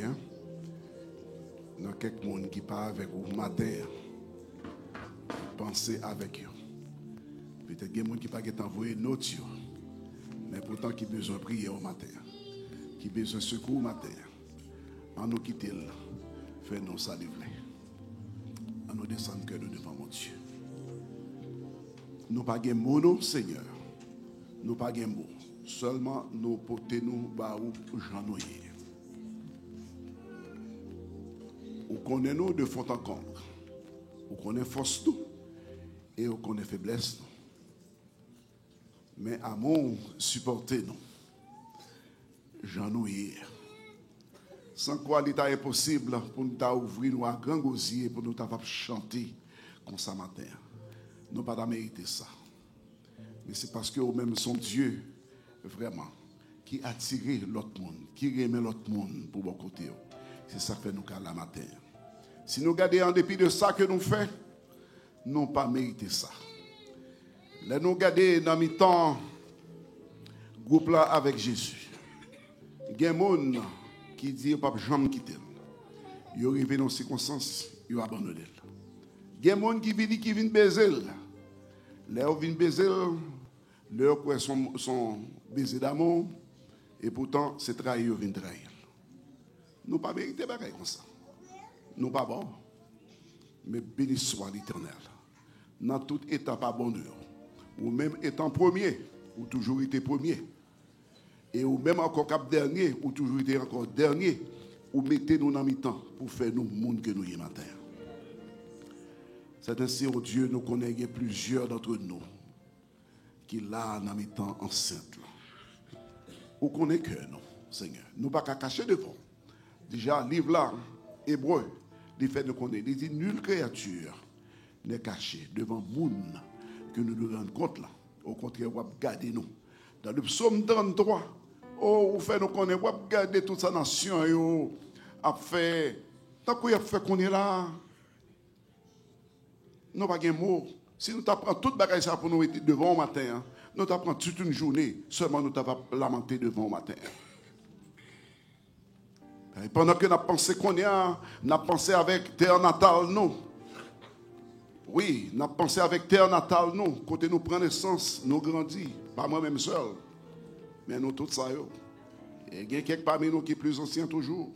hein? Dans quelques monde qui parle avec vous matin, pensez avec eux. Peut-être qu'il y a des gens qui ne peuvent pas envoyer notes, mais pourtant qui ont besoin de prier au matin, qui ont besoin de secours au matin. En nous quitter là, fais-nous ça livrer. En nous descendre que nous devant mon Dieu. Nous pas de mots, Seigneur. Nous pas de mots. Seulement nous portons nous où j'en ai. On connaît nous de fond en comble. On connaît force nous et on connaît faiblesse nous. Mais amour, supportez nous. J'en ai. Sans quoi l'état est possible pour nous ouvrir nous à grand gosier pour nous chanter comme ça matin. Nous pas mériter ça. Mais c'est parce que même son Dieu, vraiment, qui a attiré l'autre monde, qui remet l'autre monde pour bon côté. C'est ça que fait nous la matin. Si nous regardons en dépit de ça que nous faisons, nous n'avons pas mérité ça. Là, nous regardons dans le temps, groupe là avec Jésus. Il y a des gens qui disent qu'il ne peut jamais quitter. Ils arrivent dans des circonstances, ils abandonnent. Il y a des gens qui viennent baiser. Là, ils viennent baiser, leurs coups sont baisés d'amour, et pourtant, c'est trahi, ils viennent trahir. Nous pas mérité pareil comme ça. Nous pas bon. Mais béni soit l'Éternel. Dans tout état pas bonheur. Ou même étant premier, ou toujours été premier. Et ou même encore cap dernier, ou toujours été encore dernier, ou mettez-nous dans mi-temps pour faire nous monde que nous y matin. C'est ainsi, oh Dieu, nous connaissons plusieurs d'entre nous qui là dans mi-temps enceinte. Ou connaît que nous, Seigneur. Nous pas qu'à cacher devant. Déjà, livre là, hébreu, il fait nous connaître. Il dit, nulle créature n'est cachée devant monde que nous nous rendons compte là. Au contraire, on va garder nous. Dans le psaume 33, on fait nous connaître, on va garder toute sa nation, a fait, tant qu'on a fait qu'on est là, nous n'avons pas de mots. Si nous apprenons toute bagaille ça pour nous être devant au matin, nous apprenons toute une journée, seulement nous avons lamenté devant au matin. Et pendant que nous avons pensé qu'on est, nous avons pensé avec terre natale, nous. Oui, nous avons pensé avec terre natale, nous. Côté nous prenons naissance, nous grandissons. Pas moi-même seul, mais nous tous ça. Et il y a quelques parmi nous qui sont plus anciens toujours,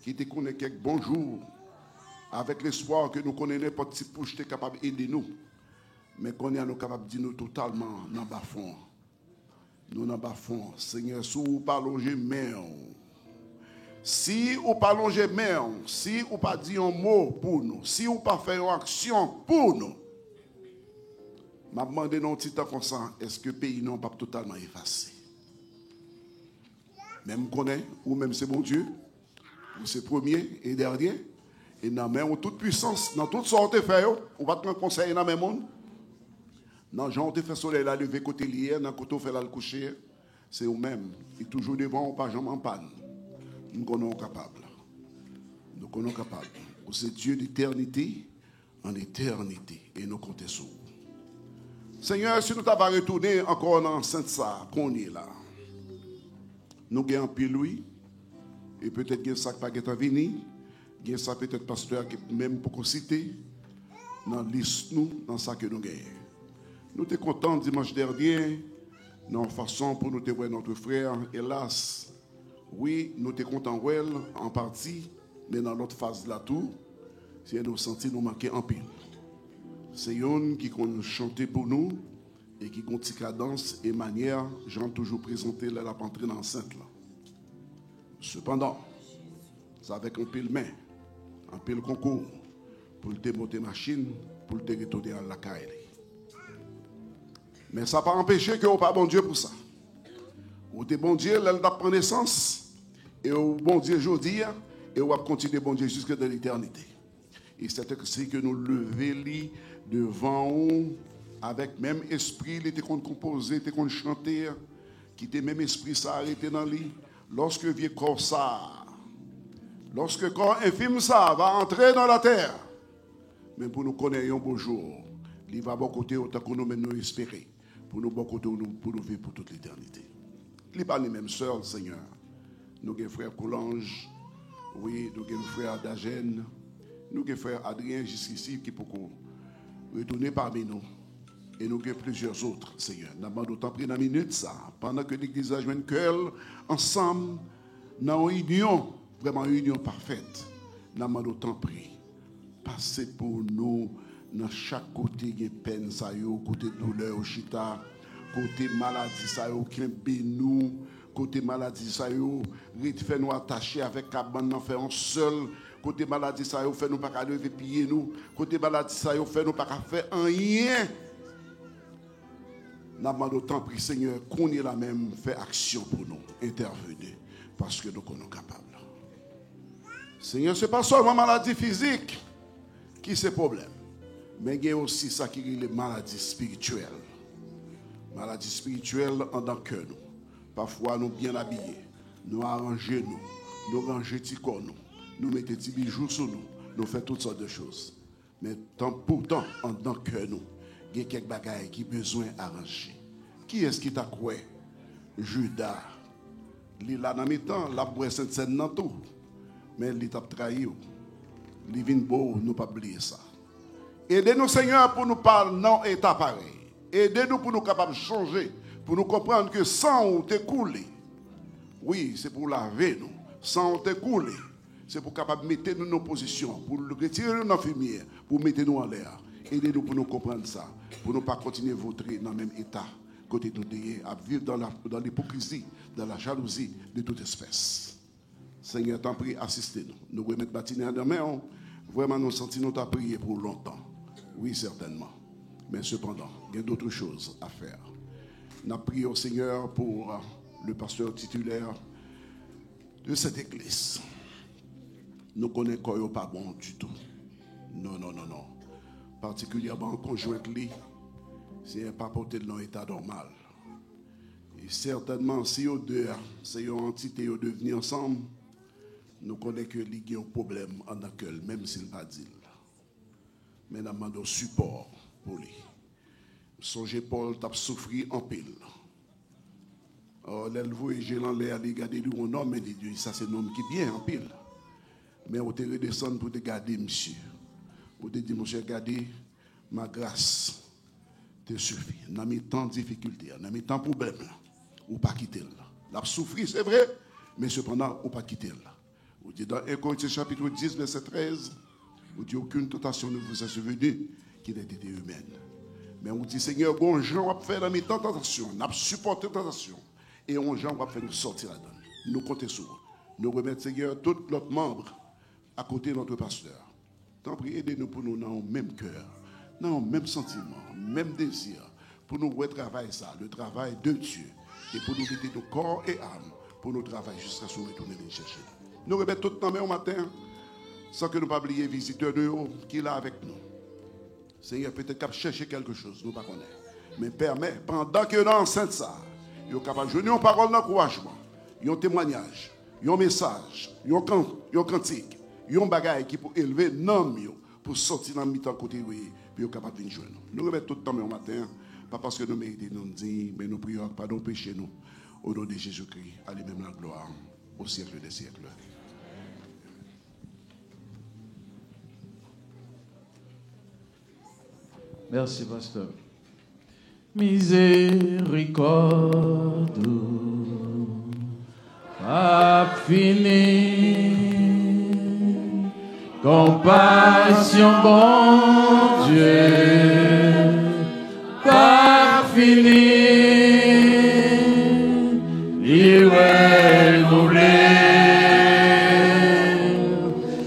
qui te connaissent quelques bons jours, avec l'espoir que nous connaissons n'importe qui pour capable d'aider nous. Mais qu'on est nous capable de dire nous totalement dans le bas fond. Nous dans le bas fond. Seigneur, si vous parlez main, si vous parlez main, si vous pas dit un mot pour nous, si vous pas fait une action pour nous, je me demande dans un petit temps comme ça, est-ce que le pays n'est pas totalement effacé? Même qu'on est, ou même c'est mon Dieu, ou c'est premier et dernier, et dans la main, toute puissance, dans toute sorte de fait, on va te conseiller dans le même monde. Dans Jean, on fait soleil là, levé côté lié, dans côté on fait là le coucher, c'est eux-mêmes. Et toujours devant, on pas jamais en panne. Nous connaissons capables. Nous connaissons capables. C'est Dieu d'éternité en éternité. Et nous comptons sur vous. Seigneur, si nous t'avons retourné encore dans Sainte ça, qu'on est là. Nous gagnons pile oui. Et peut-être qu'il y a ça qui n'a pas venu. Il y a ça peut-être pasteur qui même pour citer. Dans la liste nous, dans ça que nous gagnons. Nous sommes contents dimanche dernier. Dans façon pour nous te voir notre frère. Hélas. Oui, nous sommes contents en partie, mais dans l'autre phase là tout, c'est nous sentir nous manquer en pile. C'est une qui nous chanter pour nous et qui compte cadence et manière, j'en toujours présenté la pentrée dans l'enceinte là. Cependant, c'est avec un pile main, un pile concours pour te monter machine, pour te retourner à la caille. Mais ça n'a pas empêché que vous pas bon Dieu pour ça. Ou t'es bon Dieu, elle a pris naissance. Et au bon Dieu aujourd'hui, et on va continuer bon Dieu jusque dans l'éternité. Et c'est que nous levons devant nous, avec même esprit, il était qu'on composé, il était qu'on chantait, qui était même esprit ça arrêté dans lui. Lorsque vieux corps ça, lorsque corps infime ça va entrer dans la terre, mais pour nous connaître un beau jour, il va bon côté autant que nous nous espérer, pour nous bon côté pour nous vivre pour toute l'éternité. Il n'est pas les mêmes sœurs, Seigneur. Nous avons frère Coulange, Oui, nous avons frère Dagen, nous avons frère Adrien jusqu'ici qui peut retourner parmi nous. Et nous avons plusieurs autres, Seigneur. Nous avons d'autant pris dans minute ça. Pendant que l'Église a joint cœur, ensemble, dans une union, vraiment une union parfaite. Nous avons d'autant pris. Passez pour nous, dans chaque côté, il y a peine, ça y est, côté douleur, chita, côté maladie, ça y est, qui nous, côté maladie, ça y est, fait nous attacher avec cabane, fait un seul. Côté maladie, ça y est, fait nous pas lever pieds nous. Côté maladie, ça y est, fait nous pas faire rien. Nous avons d'autant pris, Seigneur, qu'on est là même, fait action pour nous, intervenir, parce que nous sommes capables. Seigneur, ce n'est pas seulement maladie physique qui est le problème, mais il y a aussi ça qui est les maladies spirituelles. Maladies spirituelles en tant que nous. Parfois, nous bien habillés, nous arrangeons nous rangeons petit corps nous mettons des bijoux sur nous faisons toutes sortes de choses. Mais pourtant, en tant que nous, il y a quelques bagailles qui ont besoin d'arranger. Qui est-ce qui t'a cru? Judas. Il a dans mes temps, la boue Sainte-Seine dans tout. Mais il t'a trahi. Il vient beau, nous pas oublier ça. Aidez-nous, Seigneur, pour nous parler non état pareil. Aidez-nous pour nous capables de changer, pour nous comprendre que sans on t'écoule, oui, c'est pour laver nous. Sans on t'écoule, c'est pour capable de mettre nous dans nos positions, pour retirer nos fumières, pour mettre nous en l'air. Aidez-nous pour nous comprendre ça, pour ne pas continuer à voter dans le même état, côté nous à vivre dans l'hypocrisie, dans la jalousie de toute espèce. Seigneur, t'en prie, assistez-nous. Nous remettons bâtiment demain, vraiment nous sentons nous à prier pour longtemps. Oui, certainement. Mais cependant, il y a d'autres choses à faire. Nous prions au Seigneur pour le pasteur titulaire de cette église. Nous connaissons qu'il n'est pas bon du tout. Non. Particulièrement conjointement, c'est pas porté dans l'état normal. Et certainement, si vous deux, c'est une entité qui devenir ensemble, nous connaissons qu'il y a un problème en accueil, même s'il n'est pas dit. Mais nous demandons support pour lui. Songez Paul t'a souffert en pile. L'éleveur et j'ai l'air de garder lui un homme et dit ça c'est un homme qui est bien en pile. Mais on te redescend pour te garder monsieur. On te dit monsieur regardez ma grâce te suffit. Dans mes temps de difficulté, dans mes temps de problème, ou pas quitter là. La souffrir c'est vrai, mais cependant ou pas quitter là. On dit dans 1 Corinthiens chapitre 10 verset 13, on dit aucune tentation ne vous est survenue qui n'ait été humaine. Mais on dit Seigneur, bon Jean va faire dans mes temps de tentation, n'a supporté la tentation. Et on Jean va faire nous sortir là-dedans. Nous comptons sur vous. Nous remettre Seigneur tous notre membres à côté de notre pasteur. Tant pis, aidez-nous pour nous dans le même cœur, dans le même sentiment, même désir, pour nous retravailler ça, le travail de Dieu, et pour nous guider nos corps et âmes, pour nous travailler jusqu'à ce que nous retournions chercher. Nous remettons tout le temps au matin, sans que nous ne pas oublier visiteur de haut qui est là avec nous. Seigneur, peut-être qu'il chercher quelque chose, nous ne connaissons pas. Mais permet, pendant que dans l'enceinte ça, il est capable de jouer une parole d'encouragement, un témoignage, un message, un cantique, un bagage qui peut élever l'homme pour sortir dans le mi-temps côté oui, puis il est capable de venir jouer. Nous remettons tout le temps au matin, pas parce que nous méritons nous dire, mais nous prions pas nos péchés nous. Au nom de Jésus-Christ, à lui-même la gloire, au siècle des siècles. Merci, pasteur. Miséricorde, pas fini. Compassion, bon Dieu, pas fini. Il renouvelé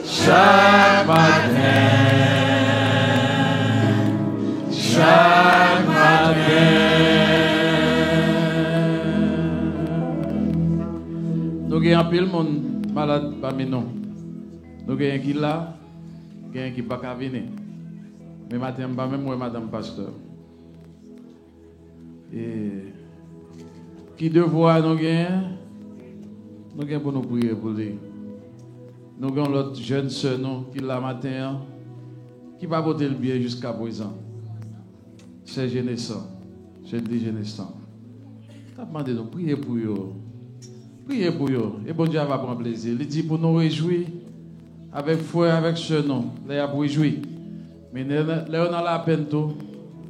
chaque matin. Chaque matin. Nous avons un peu de monde malade parmi nous. Nous avons un qui là, nous avons un qui n'est pas venir. Mais matin, même moi, madame pasteur. Et qui devoir nous avons pour nous prier pour lui. Nous avons l'autre jeune soeur qui là matin, qui va voter le bien jusqu'à présent. C'est Génessant. Je dis Génessant. Tu as demandé de prier pour eux. Priez pour eux. Et bon Dieu va prendre plaisir. Il dit pour nous réjouir avec foi, avec ce nom. Là, il réjouir. Mais là, on a la peine tout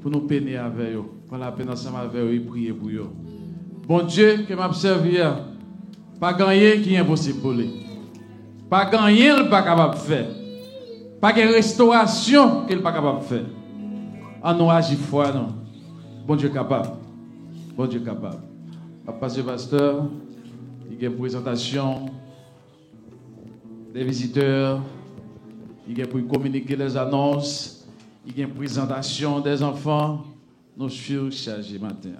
pour nous peiner avec eux. Pour la peine ensemble avec eux et prier pour eux. Bon Dieu, que m'a servi, pas gagner qui est impossible pour lui. Pas gagner, il n'est pas capable de faire. Pas de restauration qu'il n'est pas capable de faire. En nous agit foi, non. Bon Dieu capable. Bon Dieu capable. Pasteur, pasteur, il y a une présentation des visiteurs, il y a pour communiquer les annonces, il y a une présentation des enfants. Nous sommes chargés matin.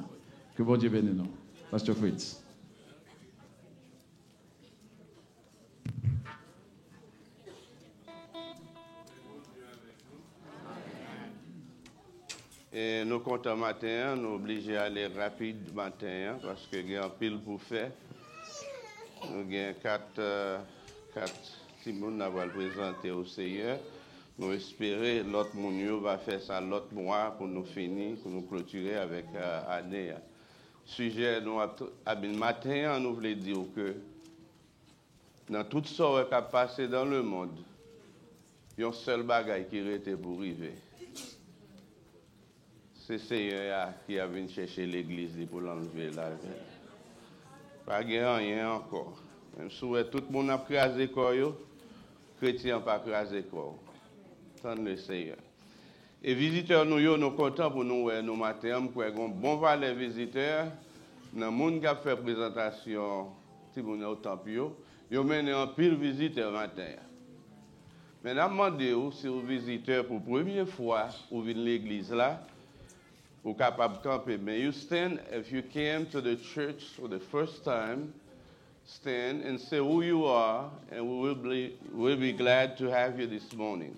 Que bon Dieu bénisse nous. Pasteur Fritz. Et nous comptons matin, nous obligés d'aller rapide matin parce que il y a un pile pour faire. Nous avons quatre Simon va le présenter au Seigneur. Nous espérons l'autre monde va faire ça l'autre mois pour nous finir, pour nous clôturer avec l'année. Sujet nous matin, nous voulons dire que dans tout ce qui a passé dans le monde, il y a un seul bagage qui était pour arriver. C'est le Seigneur qui a venu chercher l'église pour l'enlever là. Pas rien encore. Même si tout le monde a crasé le corps, les chrétiens n'ont pas crasé le corps. Tant le Seigneur. Et visiteurs, nous sommes contents pour nous matin. Nous avons un bon valet visiteur. Dans le monde qui a fait présentation, si vous êtes au temple, ils ont mené un pile visiteur matin. Mais je demande si vous visiteur pour la première fois, vous venez à l'église là. Ou capable de camper. May you stand if you came to the church for the first time. Stand and say who you are, and we'll be glad to have you this morning.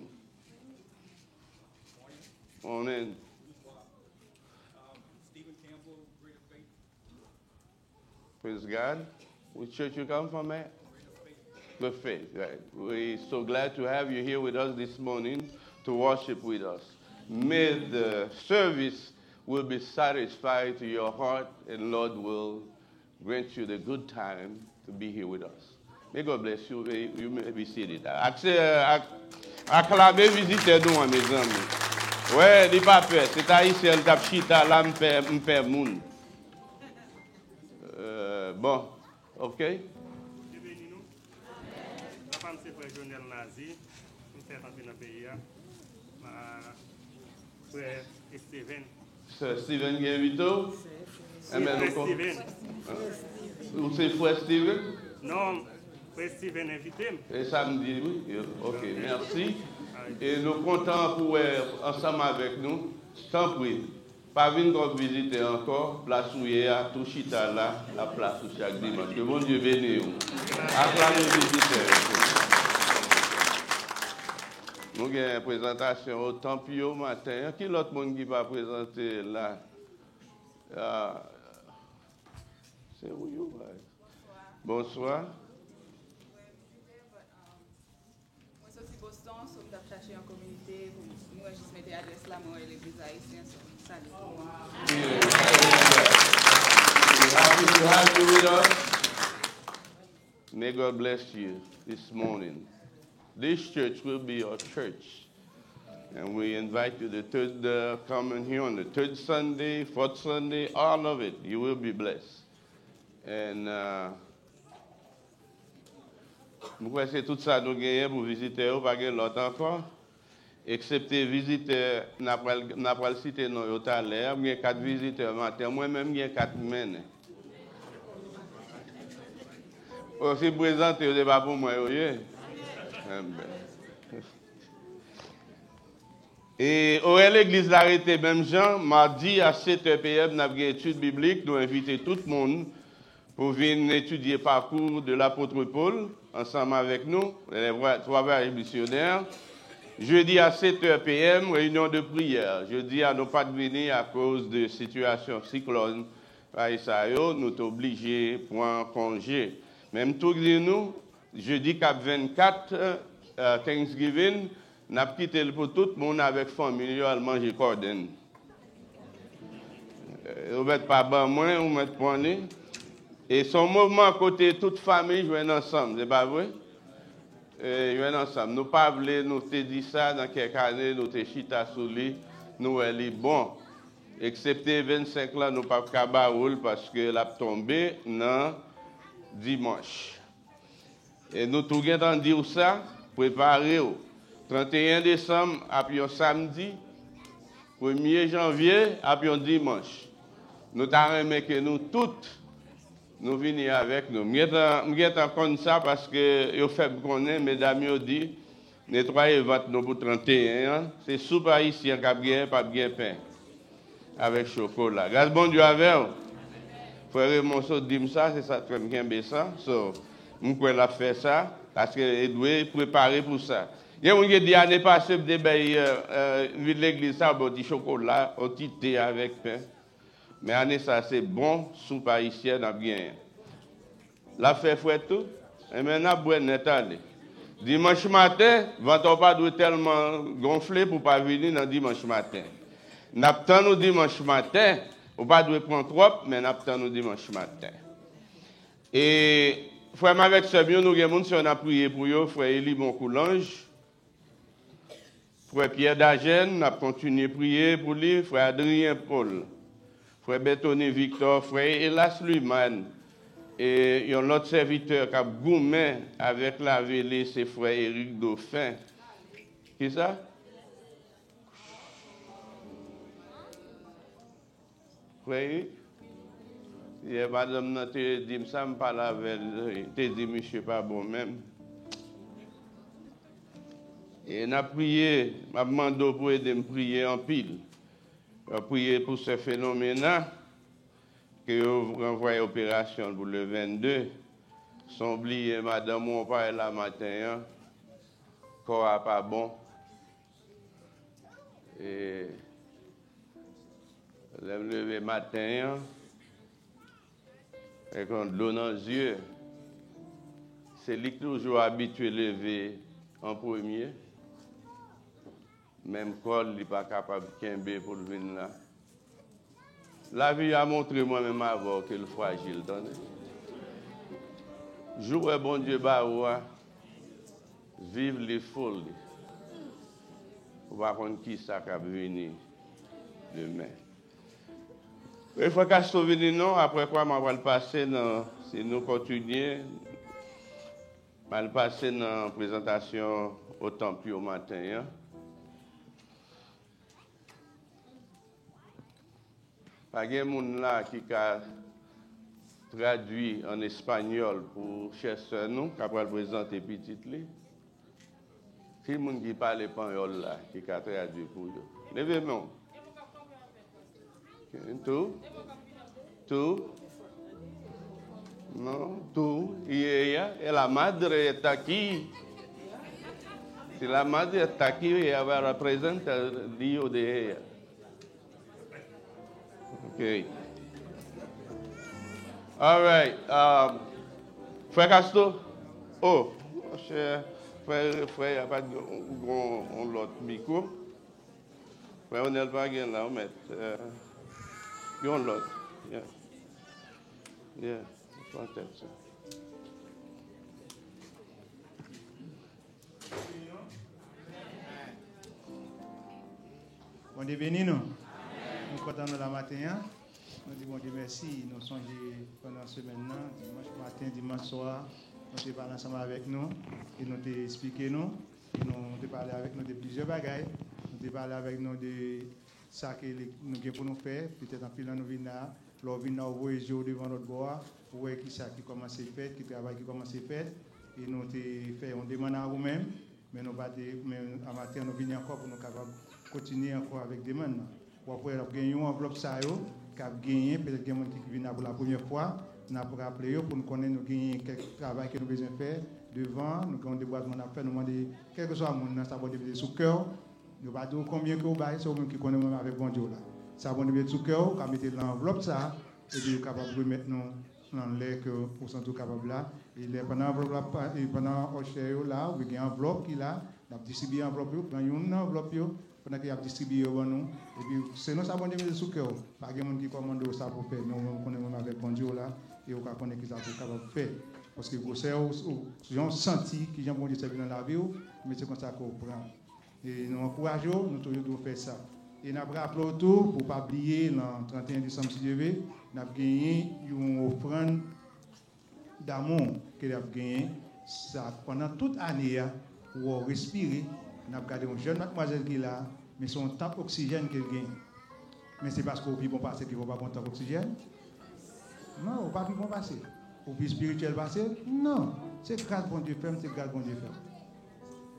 Morning. Stephen Campbell, Greater Faith. Praise God. Which church you come from, man? Good Faith, right. We're so glad to have you here with us this morning to worship with us. May the service will be satisfied to your heart, and Lord will grant you the good time to be here with us. May God bless you. You may be seated. Acclamez, visitez nous, mes amis. Ouais, dis pas peur. C'est haïtien qui a chita là, m'père moun. Bon, ok. Dieu bénit nous. La femme, c'est frère Jonel Nazi. Nous sommes dans le pays. Frère Steven. Steven Guevito. Frère Steven. Ou c'est frère Steven? Non, frère Steven invité. Et samedi, oui. Ok, merci. Et nous comptons pour être ensemble avec nous. Sans prix. Pas venir comme visiter encore. Place où il y a tout chita là, la place où chaque dimanche. Que bon Dieu bénisse vous. Acclamez les visiteurs. Nous avons une présentation au temple au matin. Qui est l'autre monde qui va présenter là? C'est où? Bonsoir. Moi, je suis Boston, je suis chercher en communauté. Moi, je suis mettre adresse là, moi, l'église haïtienne. Salut. Happy to have you with us. May God bless you this morning. This church will be your church. And we invite you the third coming here on the third Sunday, fourth Sunday, all of it. You will be blessed. And c'est tout ça nous gagnons pour visiter, pas l'autre encore. Excepté visiteurs, n'a pas cité non tout à l'heure, il y a 4 visiteurs matin, moi-même il y a 4 semaines. Aussi présenté, c'est pas pour moi, oui. Et au l'église l'arrêté même Jean, mardi à 7h PM, nous avons une étude biblique, nous invitons tout le monde pour venir étudier le parcours de l'apôtre Paul, ensemble avec nous, les travailleurs missionnaires. Jeudi à 7h PM, réunion de prière. Jeudi à nous pas de venir à cause de situation cyclone. Nous sommes obligés de prendre congé. Même tout nous, jeudi cap 24, Thanksgiving, nous avons quitté pour tout le monde avec famille, à manger cordon. Vous ne mettez pas bon moins, vous mettez pas. Et son mouvement côté toute famille jouent ensemble, c'est pas vrai? Jouent ensemble. Nous pas voulu, nous te dit ça dans quelques années, nous te chita sous lui, nous elle est bon. Excepté 25 ans, nous pas cabaroul parce que l'a tombé dans dimanche. Et nous tout gain dire ça, préparez-vous. 31 décembre, après un samedi, 1er janvier, après un dimanche. Nous t'arrêtons que nous toutes, nous venons avec nous. Je suis comme ça parce que je fais connaître, mesdames, je dis, nettoyez votre nous pour 31. C'est soupe haïtien qui a bien, pas bien pain. Avec chocolat. Grâce bon Dieu avec vous. Frère Monceau dit ça, c'est ça que j'aime bien ça. So, je peux faire ça parce que je dois préparer pour ça. Il y a un qui dit l'année passée, l'église, ça, un petit chocolat, un petit thé avec pain. Mais l'année, ça, c'est bon, soupe haïtienne, bien. La fait fouette tout, et maintenant, boire net aller. Dimanche matin, ventre pas doit tellement gonfler pour pas venir dans dimanche matin. N'attend nous dimanche matin, on pas doit prendre trop, mais n'attend nous dimanche matin. Et frère avec ce bien, nous avons si on a prié pour eux, frère Élie Moncoulange, frère Pierre Dagen, on a continué à prier pour lui, frère Adrien Paul, frère Bétonné Victor, frère Elas Luman, et il y a un autre serviteur qui a gourmé avec la vélée, c'est frère Éric Dauphin. Qui ça? Frère Éric? Et madame n'a te dit ça, me parle avec te dit monsieur pas bon même. Et on a prié, m'a demandé pour aider me prier en pile. On a prié pour ce phénomène-là, que vous renvoyez opération pour le 22. Sans oublier, madame, on parle là matin, corps pas bon. Et le lever matin, et quand l'eau dans les yeux, c'est lui qui toujours habitué à lever en premier. Même corps, il n'est pas capable de quimber pour venir là. La vie a montré moi-même avant que le fragile. Jouer bon Dieu, vive les folies. On va voir qui ça va venir demain. Il faut qu'à se venir, non, après quoi, on va le passer dans, si nous continuons, on va le passer dans la présentation au temple au matin. Hein? Pas de monde là qui a traduit en espagnol pour chercher nous, qui a présenté petit li. Qui monde qui parle espagnol là, qui a traduit pour eux. Levez-moi. Tú, no, tú y ella, la madre está aquí. Si la madre está aquí, ella va a representar el Dios de ella. Okay. All right. Frère Castro. Oh, frère, il n'y a pas de l'autre micro. Frère, on n'est pas là, on met. You on Lord. Yeah. Yeah. Protect ça. Bon Dieu béni nous. Nous comptons la matin. Nous disons bon Dieu merci. Nous sommes pendant ce semaine, dimanche matin, dimanche soir. Nous sommes parlé ensemble avec nous. Et nous t'ai expliqué nous. Et nous t'ai parlé avec nous de plusieurs bagailles. Nous t'ai parlé avec nous de ça que nous avons pour nous faire, peut-être en filant nous venons là, nous venons voyager devant notre bois, pour voir qui ça qui commence à faire, qui travaille qui commence à faire, et nous fait on demande à vous-même, mais nous pas mais à matin nous venons encore pour nous capables continuer encore avec des demandes. Pour après gagner une enveloppe ça yo, qui a gagné peut-être des gens qui viennent pour la première fois, nous pour rappeler pour nous connaître nous gagner quelques travail que nous besoin faire devant, nous avons des boîtes à faire, nous demander quel que soit mon ça va devenir sous cœur. Nous ne savons pas combien que vous avez, c'est vous qui connaissez avec bon Dieu là. Ça va nous sous cœur, quand mettez l'enveloppe ça, et puis vous capable de mettre nous dans l'air que vous sentez capable là. Et pendant l'enveloppe pendant au là, vous avez une enveloppe qui là, vous avez distribué l'enveloppe, vous avez une enveloppe pendant qu'il a distribué pour nous. Et puis sinon ça va nous sous cœur. Pas de monde qui commande ça pour faire. Nous connaissons avec bon Dieu là. et vous connaissez qui ça vous capable de faire. Parce que vous avez senti que j'ai bon Dieu servi dans la vie, mais c'est comme ça qu'on prend. Et nous encourageons, nous devons faire ça. Et nous avons rappelé autour, pour ne pas oublier, le 31 décembre, si Dieu veut, nous avons gagné une offrande d'amour que nous avons gagné. Pendant toute l'année, pour respirer, nous avons gardé une jeune mademoiselle qui est là, mais son temps d'oxygène qu'elle gagne. Mais c'est parce qu'on vit bon passé qu'il ne faut pas bon temps d'oxygène. Non, on ne va pas vivre bon passé. Au vie spirituel passé, non. C'est grâce bon Dieu fait, c'est grâce bon Dieu fait.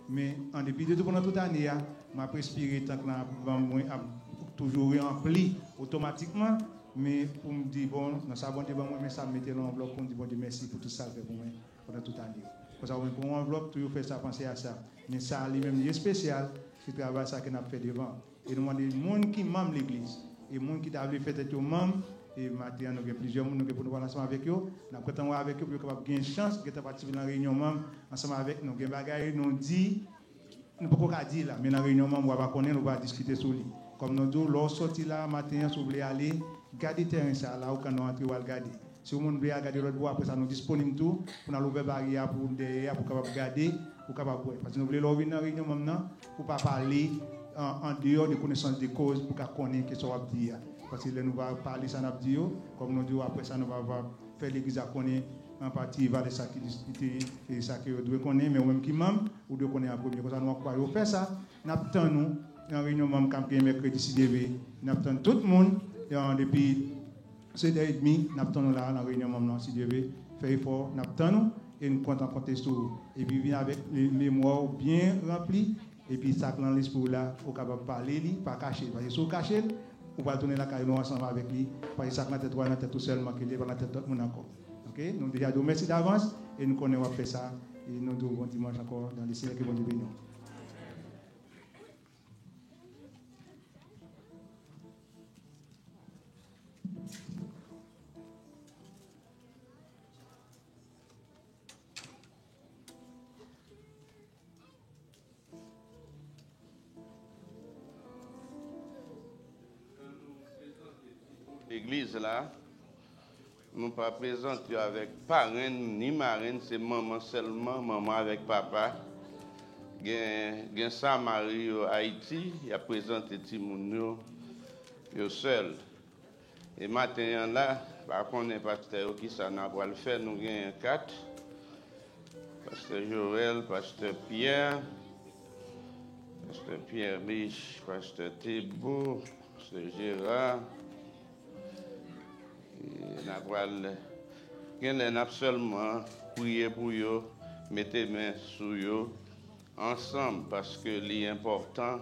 Mais en dépit de tout pendant toute l'année, ma respirer tant que je toujours rempli automatiquement. Mais pour me dire, bon, non, ça bon Dieu, mais ça me mettait dans l'enveloppe pour me dire, bon Dieu, merci pour tout ça fait pour moi pendant toute l'année. Pour ça, pour une enveloppe, toujours fait ça, penser à ça. Mais ça, lui-même, il est spécial, c'est le travail ça qu'on a fait devant. Et nous demandons les gens qui m'aiment l'église, et les gens qui doivent faire être membres. Et maintenant, nous avons plusieurs gens pour nous parler ensemble avec eux. Nous prétendons avec eux pour avoir une chance de participer à la réunion ensemble avec nous. Nous avons dit, nous ne pouvons pas dire là, mais dans la réunion, nous ne pouvons pas discuter sur lui. Comme nous disons, lorsque sorti là, matin, si vous voulez aller, gardez le terrain ça là où quand nous entrons, vous allez garder. Si vous voulez garder l'autre bois, après ça, nous disponibles tout pour nous ouvrir barrière pour derrière, pour capable garder, pour capable boire. Parce que nous voulons venir dans la réunion maintenant pour ne pas parler en dehors des connaissances des causes, pour qu'on connaisse ce que ça va dire. Parce que là, nous allons parler ça, comme nous disons, après ça, nous allons faire l'église à connaître en partie, il va de ça qui discute, et ça que vous devez connaître, mais même qui même, vous devez connaître en premier. Comme ça, nous allons faire ça. Nous attendons, dans la réunion, même quand mercredi, si début, nous attendons tout le monde, depuis 7h30, nous attendons là, dans la réunion, même si début, faire effort, nous attendons, et nous comptons compter sur, et puis venir avec les mémoires bien remplies, et puis ça, dans l'esprit là, vous capable de parler, pas cacher. Parce que si vous cachez, on va tourner la carrière ensemble avec lui, parce que ça n'a pas tête tout seulement, qu'il est dans la tête d'autres monde encore. Ok? Nous déjà nous merci d'avance et nous connaissons faire ça et nous devons bon dimanche encore dans les signes qui vont nous bénir. L'église là, nous ne pas présenter avec parraine ni marraine, c'est maman seulement, maman avec papa. Il y a sa Marie au Haïti, il a présenté Timounio, il seul. Et maintenant là, par contre, les pasteurs qui s'en a pour le faire, nous avons 4. Pasteur Joël, pasteur Pierre Riche, pasteur Thibault, pasteur Gérard. Nous avons seulement prié pour eux, mettez main sur eux ensemble parce que l'important,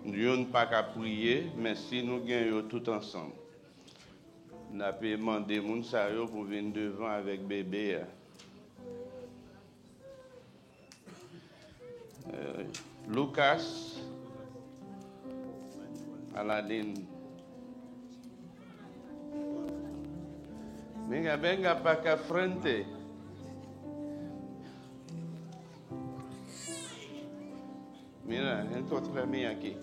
nous n'avons pas qu'à prier, mais si nous gagnons tout ensemble. Nous avons demandé à Mounsayo pour venir devant avec bébé. Lucas, Aladine. Venga para acá frente. Mira, encontré a mí aquí.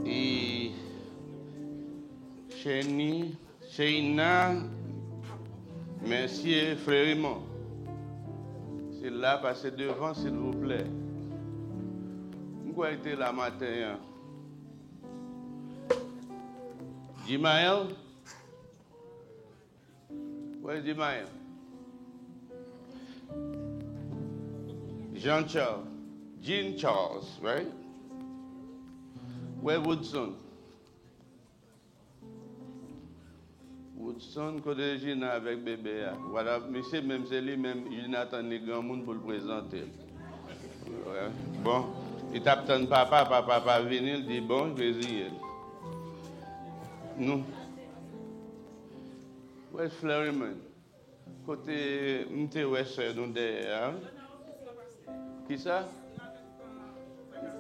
Y Sheina, Monsieur Frérimont. C'est là, passez devant, s'il vous plaît. Pourquoi était là matin? Jimael? Where's Jimael? Jean-Charles. Jean Charles, right? Where Woodson? Woodson, côté Gina avec bébé. Voilà, monsieur, même c'est lui, même Jonathan, les grands monde pour le présenter. Bon, il tape ton papa va venir, il dit bon, vas-y. Non. Where's Fleuryman? Côté m'te ouest nous derrière. Qui ça?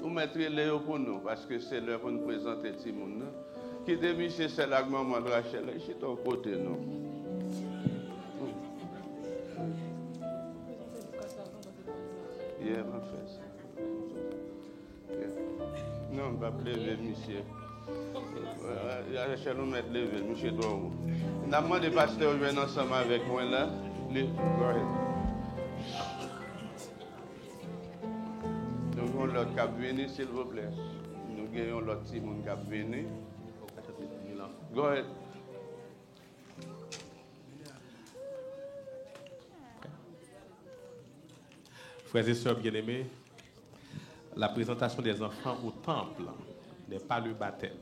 Vous mettrez Léo pour nous parce que c'est l'heure pour nous présenter Timoun. Qui te monsieur c'est la maman de Rachel, je suis au côté non. Yeah, ma fesse. Yeah. Non, on va pleurer monsieur. Il a cherché nous mettre levé, monsieur Doro. On a demandé pasteur de venir ensemble avec moi là. Nous avons l'autre qui a venu, s'il vous plaît. Nous avons l'autre petit monde qui a venu. Go ahead. Frères et sœurs bien-aimés, la présentation des enfants au temple n'est pas le baptême.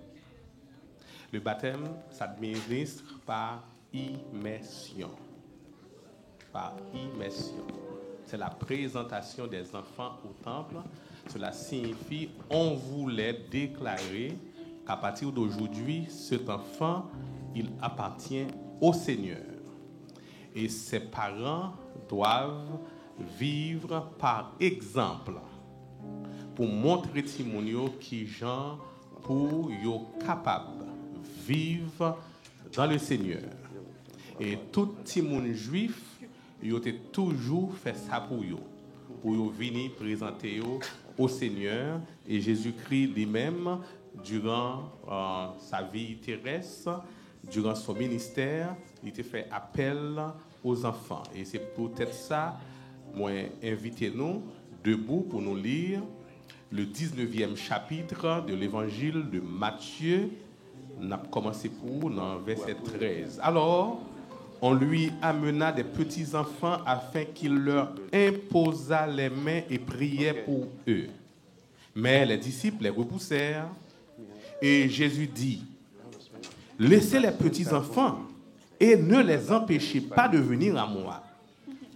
Le baptême s'administre par immersion. Par immersion. C'est la présentation des enfants au temple. Cela signifie on voulait déclarer qu'à partir d'aujourd'hui, cet enfant, il appartient au Seigneur. Et ses parents doivent vivre par exemple pour montrer Timonio qui gens pour yo capable vivre dans le Seigneur. Et tout Timon juif, yo te toujours fait ça pour yo venir présenter yo au Seigneur. Et Jésus-Christ lui-même, durant sa vie terrestre, durant son ministère, il te fait appel aux enfants. Et c'est peut-être ça, moi, invitez-nous debout pour nous lire le 19e chapitre de l'évangile de Matthieu. On a commencé pour dans verset 13. Alors, on lui amena des petits-enfants afin qu'il leur imposât les mains et priait pour eux. Mais les disciples les repoussèrent. Et Jésus dit, « Laissez les petits-enfants et ne les empêchez pas de venir à moi,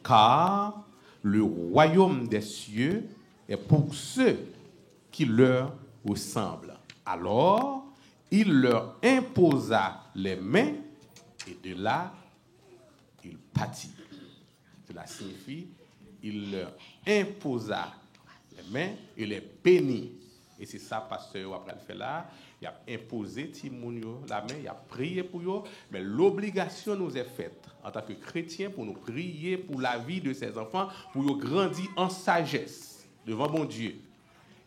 car le royaume des cieux est pour ceux qui leur ressemblent. » Alors, il leur imposa les mains et de là, il pâtit. Cela signifie, il leur imposa les mains et les bénit. Et c'est ça, pasteur, après le fait là, il a imposé Timonio la main, il a prié pour eux, mais l'obligation nous est faite en tant que chrétiens pour nous prier pour la vie de ces enfants, pour qu'ils grandissent en sagesse devant bon Dieu.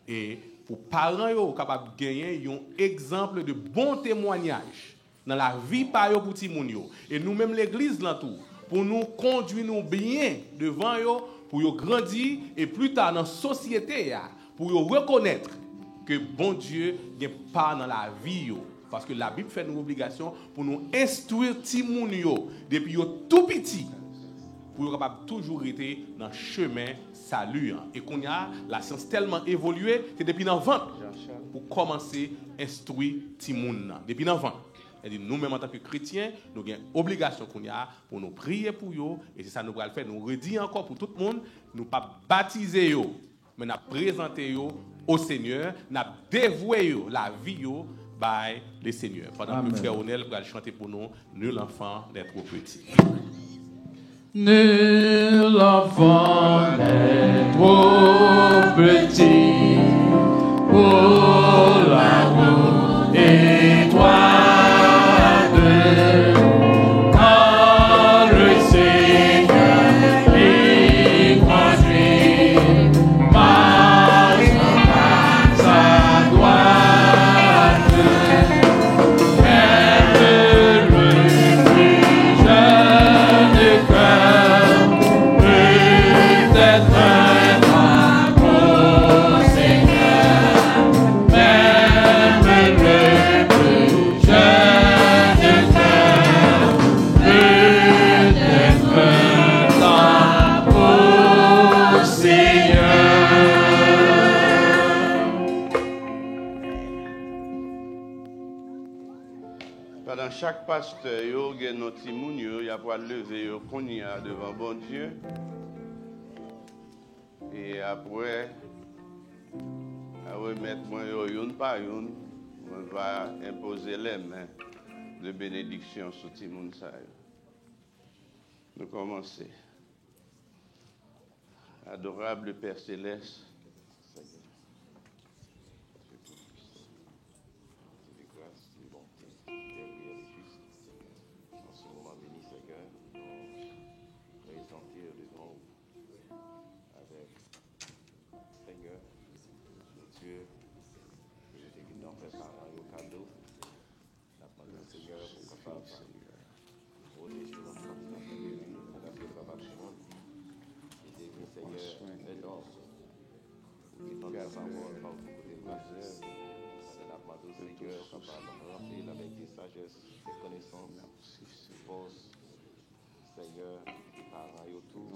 Et pour parents capables de gagner un exemple de bon témoignage dans la vie par eux pour Timonio. Et nous-mêmes l'église là tout, pour nous conduire nous bien devant eux, pour qu'ils grandissent et plus tard dans la société, pour qu'ils reconnaître que bon Dieu n'est pas dans la vie. Parce que la Bible fait une obligation pour nous instruire Timonio depuis tout petit, pour être capable toujours être dans le chemin salut. Et qu'on y a la science tellement évoluée que depuis dans 20 pour commencer à instruire Timoun. Depuis dans 20. Et nous-mêmes en tant que chrétiens, nous avons une obligation qu'on y a pour nous prier pour eux. Et c'est ça que nous allons faire. Nous redit encore pour tout le monde, nous ne pas baptiser eux, mais nous présenter eux au Seigneur, nous dévouer la vie par le Seigneur. Pendant que le frère Onel va chanter pour nous, nul enfant n'est trop petit. Nul enfant n'est trop petit pour l'amour et toi. Chaque pasteur, il y a notre timoun, il y a pour lever devant bon Dieu. Et après, à remettre moi une par une, on va imposer les mains de bénédiction sur timoun. Nous commençons. Adorable Père Céleste, remplir avec des sagesse, des connaissances. Suppose, Seigneur, parents et tout,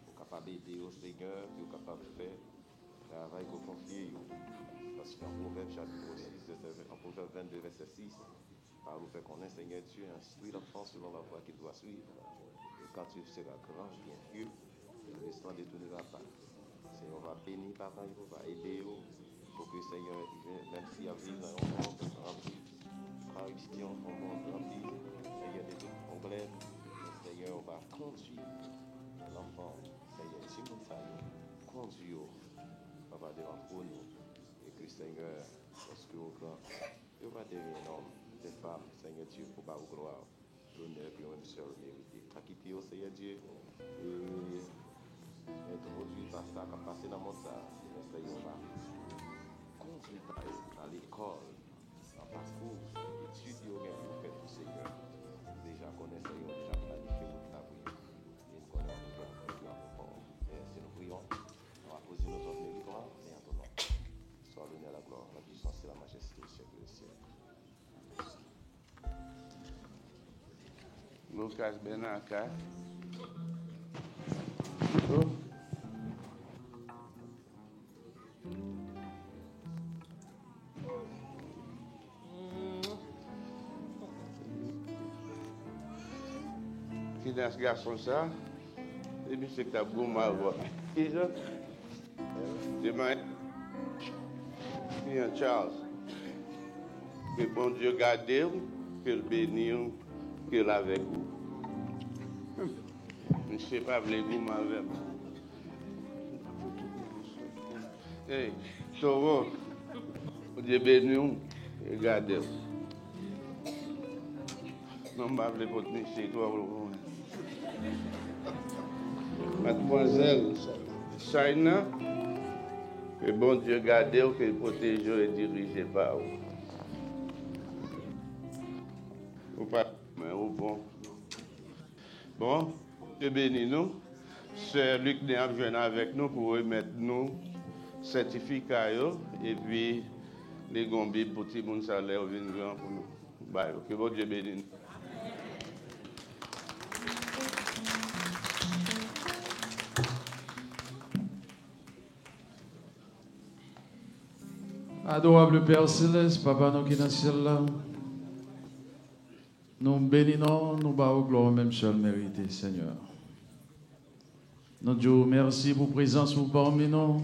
pour capable d'aider au Seigneur, pour capable de faire le travail qu'on confie. Parce qu'en Proverbe chapitre 6, en Proverbe 22, verset 6, par le fait qu'on est Seigneur Dieu, instruit l'enfant selon la voie qu'il doit suivre. Et quand tu seras grand, bien vieux, le restant ne détournera pas. Seigneur va bénir papa, il va aider pour que Seigneur, même s'il y a vivre dans un monde rempli, corruption, un monde rempli, Seigneur, de tout problème, Seigneur, on va conduire l'enfant, Seigneur, si nous savons, conduire papa devant pour nous, et que Seigneur, lorsque au grand, il va devenir un homme, des femmes, Seigneur Dieu, pour pas vous gloire, l'honneur que nous seul mérité. Quitter au Seigneur Dieu, et introduit par ça, comme passer dans le monde, Seigneur, va conduire à l'école, en parcours, études, vous faites pour Seigneur. Déjà connaît Seigneur, déjà planifié votre avenir. Et nous connaissons notre prière encore. Et si nous prions, on va poser nos ordres de gloire et en ton nom. Soit l'honneur, la gloire, la puissance et la majesté au siècle des siècles. Lucas Benaka. Qui dans ce garçon ça? Et puis c'est que tu as beau mal voir. Qui ça? Demain, c'est Charles. Que bon Dieu garde, que le bénisse, que l'avec vous. Je ne sais pas, les goûts m'avaient. Hey, Toro, Dieu bénisse, regardez. Non, je ne vais pas vous tenir chez toi. Mademoiselle China, que bon Dieu garde, que le protège et dirige par vous. Ou pas, mais au bon. Bon, Dieu bénit nous. Sœur Luc est venu avec nous pour remettre nous certificat et puis les gombis pour tout le monde salaire viennent grand pour nous. Bye. Que bon Dieu bénisse nous. Adorable Père Céleste, Papa, nous qui sommes dans le ciel là, nous bénissons, nous battons gloire même seul mérité, Seigneur. Nous Dieu, merci pour la présence pour parmi nous.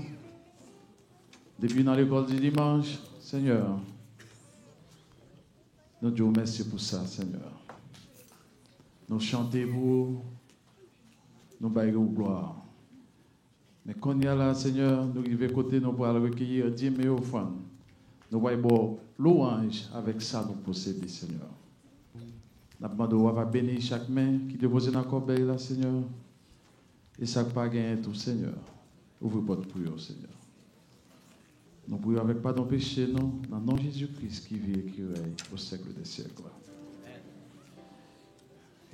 Depuis dans l'école du dimanche, Seigneur. Nous Dieu, merci pour ça, Seigneur. Nous chantons pour nous battons gloire. Mais quand il y a là, Seigneur, nous qui venons côté, nous pourrons recueillir 10 000 offrandes. Nous voyons louange avec ça, nous posséder, Seigneur. Nous demandons à bénir chaque main qui dépose dans la corbeille, là, Seigneur. Et ça pas gagner tout, Seigneur. Ouvre porte pour eux, Seigneur. Nous prions avec pardon péché, non, dans le nom de Jésus-Christ qui vit et qui règne au siècle des siècles.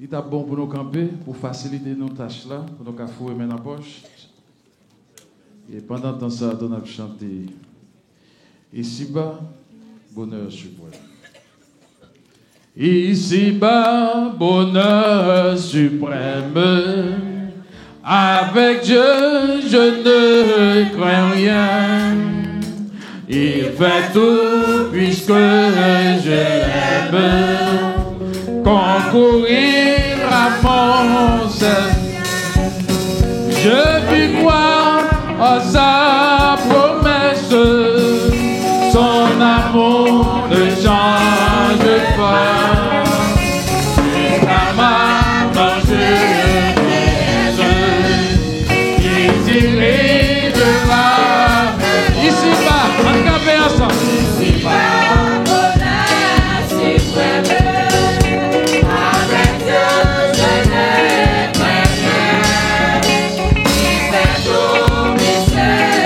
Il est bon pour nous camper, pour faciliter nos tâches là, pour nous fouiller dans la poche. Et pendant ce temps, ça, on a chanté ici-bas, bonheur suprême. Ici-bas, bonheur suprême. Avec Dieu, je ne crains rien. Il fait tout puisque je l'aime. Concourir à mon Seigneur. Je puis croire à sa promesse. Son amour ne change pas. La main dans il dirigera. Ici-bas, on capé ensemble. Ici-bas, bonheur suprême. Avec Dieu, je ne crains rien. Il fait tout, mais c'est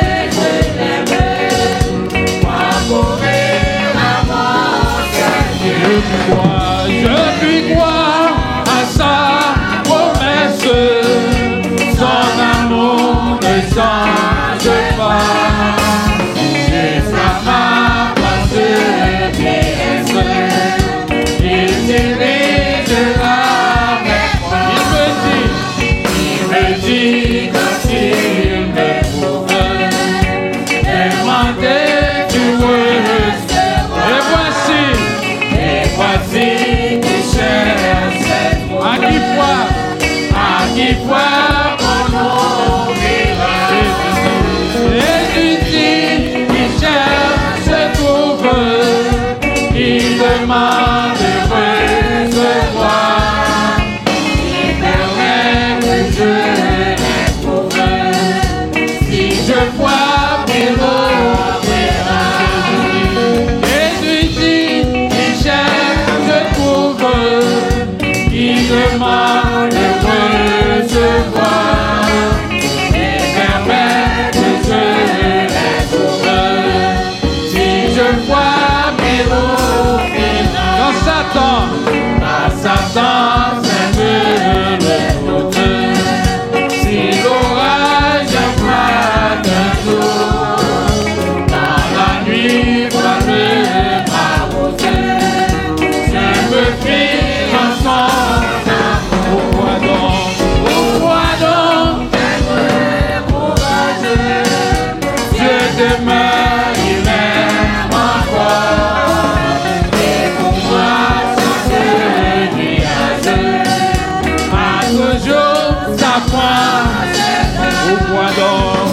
Pourquoi donc?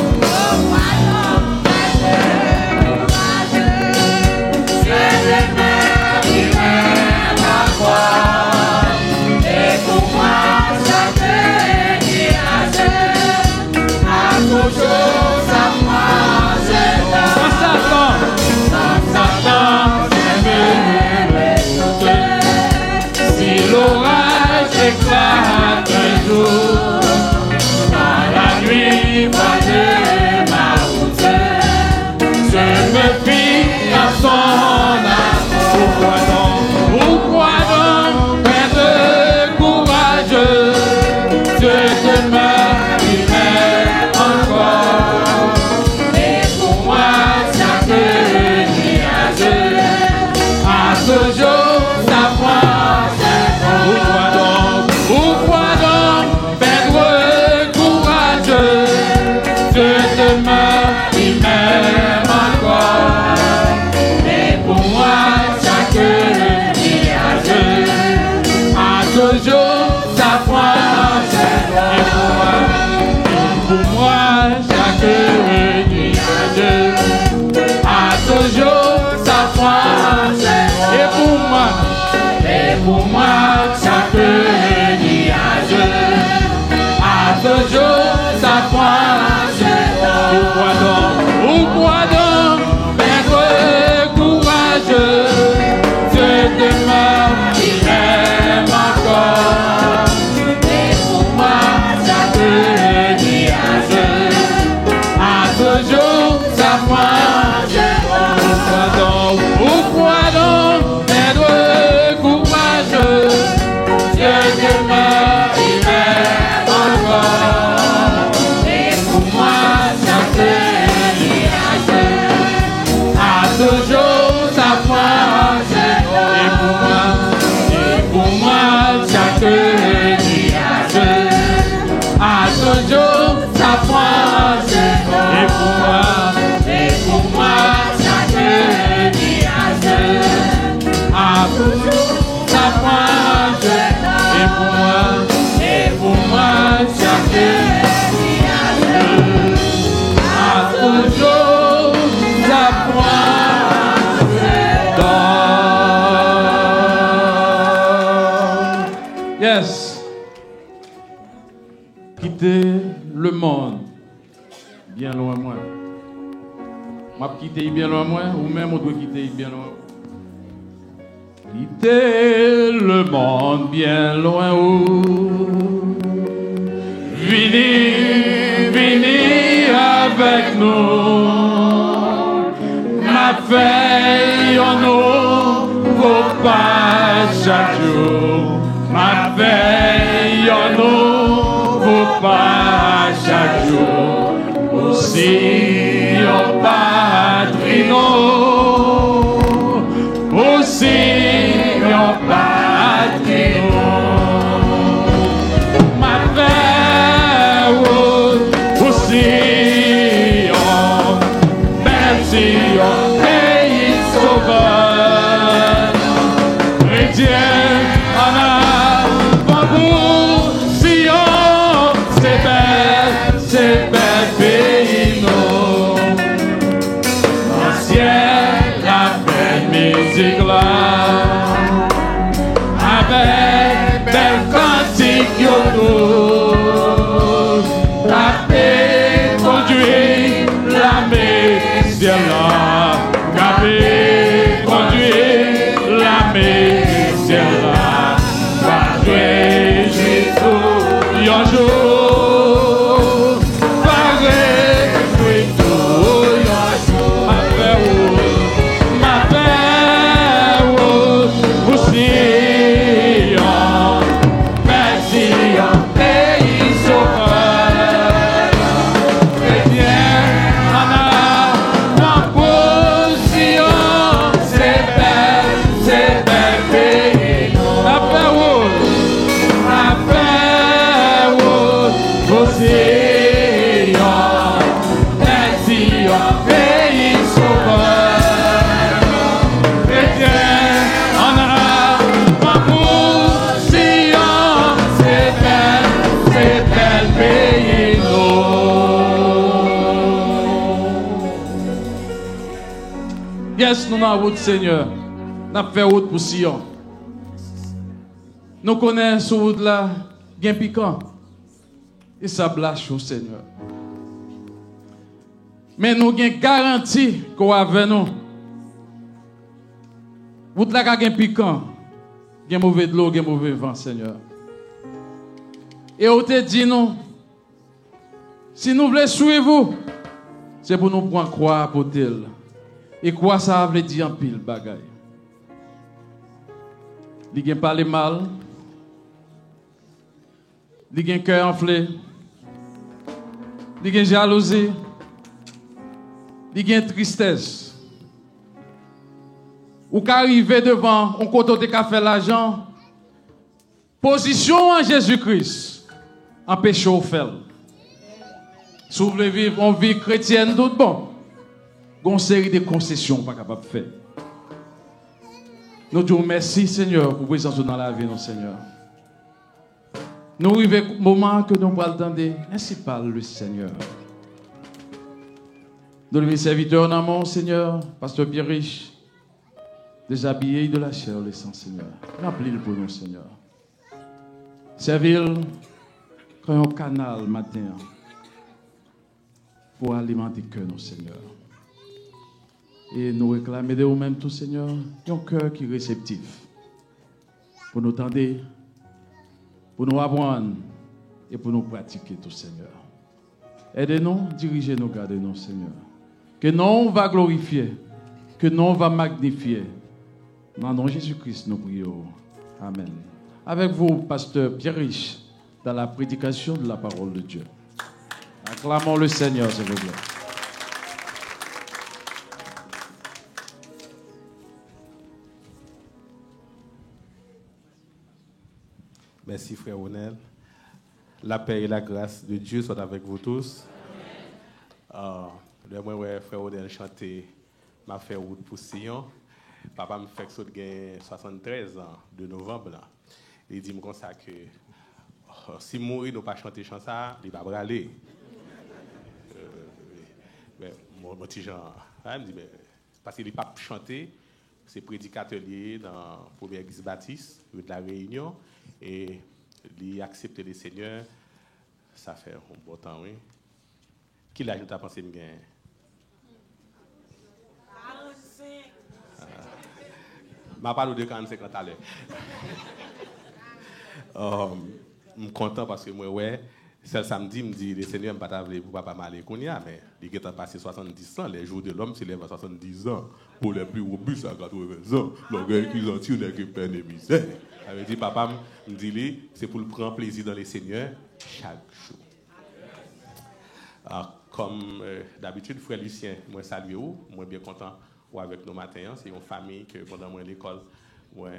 Éclate un jour, dans la nuit passée ma route, je me fie à son amour. Pourquoi donc, être courageux, Dieu demeure, il m'aime encore. Et pour moi, chaque nuage, à ce jour, ça prend. Pourquoi donc perdre courageux? Dieu demeure, il m'aime encore. Et pour moi, chaque nuage, à ce jour, ça prend. Pour moi, chaque nuage, à ce jour, ça prend. et pour moi, chaque nuage, à ce jour, ça prend. Pourquoi donc perdre courageux? Dieu demeure, il m'aime encore. Et pour moi, chaque nuage, à ce jour, ça prend. Pourquoi donc perdre courageux? Dieu demeure, il m'aime encore. Et pour moi, chaque nuage, à ce jour, ça prend. Et pour moi, chaque nuage, à ce jour, ça prend. Et pour moi, chaque nuage, à ce jour, ça prend. et pour moi, chaque nuage, à ce jour, ça prend. yes. Quitter le monde, bien loin moi. M'a quitté bien loin moi, ou même on doit quitter bien loin. Quitter le monde bien loin où. Venez avec nous. Ma veille en nouveau pas chaque jour. Ma veille en nouveau pas chaque jour. Aussi en padrino. Aussi en padrino. Ma veille aussi en merci en pays sauveur. Chrétien en avant Sion, c'est belle pays non. Ancien la belle musique là. Avec belle cantique autour, la paix conduit la messière là, la paix conduit la messière là, va jouer Jésus un jour, va jouer tout un jour, ma paix bel pays nous. Yes, nous dans la route, Seigneur. Nous avons fait route pour Sion. Nous connaissons sur route là, bien piquant. Et ça blache au Seigneur. Mais nous avons garanti qu'on a avec nous. Route là, qui est piquant. Il y a mauvais de l'eau, il y a mauvais vent, Seigneur. Et on te dit nous, si nous voulons suivre vous, c'est pour nous prendre croix pour tel. Et quoi ça veut dire en pile bagaille. Il y a parlé mal. Il y a un cœur enflé. Il y a jalousie. Il y a tristesse. Ou qu'arriver devant, on côté de fait l'argent. Position en Jésus-Christ. Empêche au faire. Si vous voulez vivre une vie chrétienne, tout bon. Une série de concessions pas capable de faire. Nous disons merci Seigneur pour présence dans la vie, notre Seigneur. Nous arrivons au moment que nous allons attendre. Ainsi parle le Seigneur. Nous les serviteurs en amont, Seigneur, Pasteur Pierre Riche, déshabillé de la chair, le sang, Seigneur. Remplis-le pour nous, Seigneur. Servir comme un canal matin pour alimenter que nous, Seigneur. Et nous réclamer de nous-mêmes, tout Seigneur, un cœur qui est réceptif. Pour nous tendre, pour nous apprendre et pour nous pratiquer, tout Seigneur. Aidez-nous, dirigez-nous, gardez-nous, Seigneur. Que nous va glorifier, que nous va magnifier. Dans le nom de Jésus-Christ, nous prions. Amen. Avec vous, Pasteur Pierre Riche, dans la prédication de la parole de Dieu. Acclamons le Seigneur, s'il vous plaît. Merci, frère Onel. La paix et la grâce de Dieu soient avec vous tous. Le mois frère Onel chanté m'a fait route pour Sion. Papa me fait que j'ai 73 ans de novembre. Là. Il dit comme ça que si mourir nous pas chanter chant ça, il va braler. Mon petit Jean, il me dit parce qu'il n'est pas chanté, c'est prédicateur dans la première église baptiste de la Réunion. Et il accepte le Seigneur, ça fait un bon temps, oui. Qui l'a ajouté à penser me gagner? 45. Je parle de 45 ans à l'heure. Je suis content parce que moi, ouais, c'est le samedi, me dit le Seigneur ne m'a pas pour papa m'aller Kounia, mais il est passé 70 ans. Les jours de l'homme s'élèvent à 70 ans. Pour les plus robustes à 80 ans. L'orgueil qui en tire n'est que peine et misère. Ça dit, papa me dit, c'est pour le prendre plaisir dans les seigneurs chaque jour. Alors, comme d'habitude, frère Lucien, moi salue vous, moi bien content avec nos matins. C'est une famille que pendant moi l'école, moi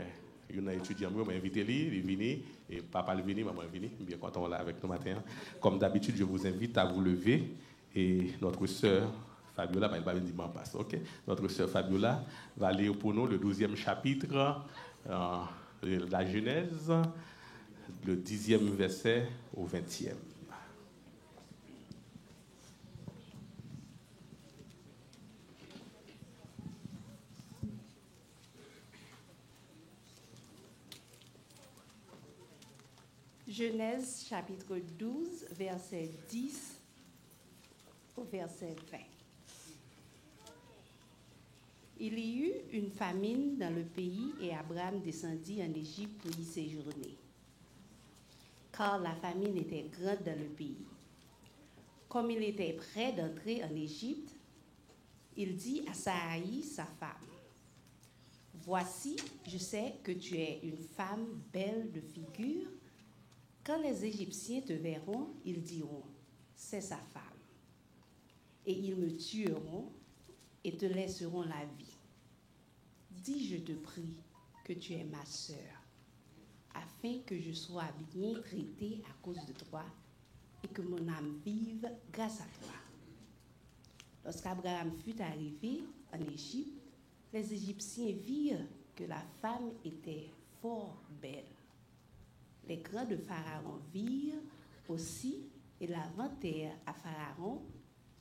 un étudiant, moi invité lui, il venu et papa le venu, maman venu, bien content là avec nos matins. Comme d'habitude, je vous invite à vous lever et notre sœur Fabiola, elle va venir m'en passer, ok? Notre sœur Fabiola va lire pour nous le 12e chapitre. La Genèse, le 10e verset au 20e. Genèse chapitre 12, verset 10 au verset 20. Il y eut une famine dans le pays et Abraham descendit en Égypte pour y séjourner, car la famine était grande dans le pays. Comme il était prêt d'entrer en Égypte, il dit à Saï, sa femme, « Voici, je sais que tu es une femme belle de figure. Quand les Égyptiens te verront, ils diront, c'est sa femme. Et ils me tueront et te laisseront la vie. Dis, je te prie, que tu es ma sœur, afin que je sois bien traitée à cause de toi et que mon âme vive grâce à toi. » Lorsqu'Abraham fut arrivé en Égypte, les Égyptiens virent que la femme était fort belle. Les grands de Pharaon virent aussi, ils la vantèrent à Pharaon,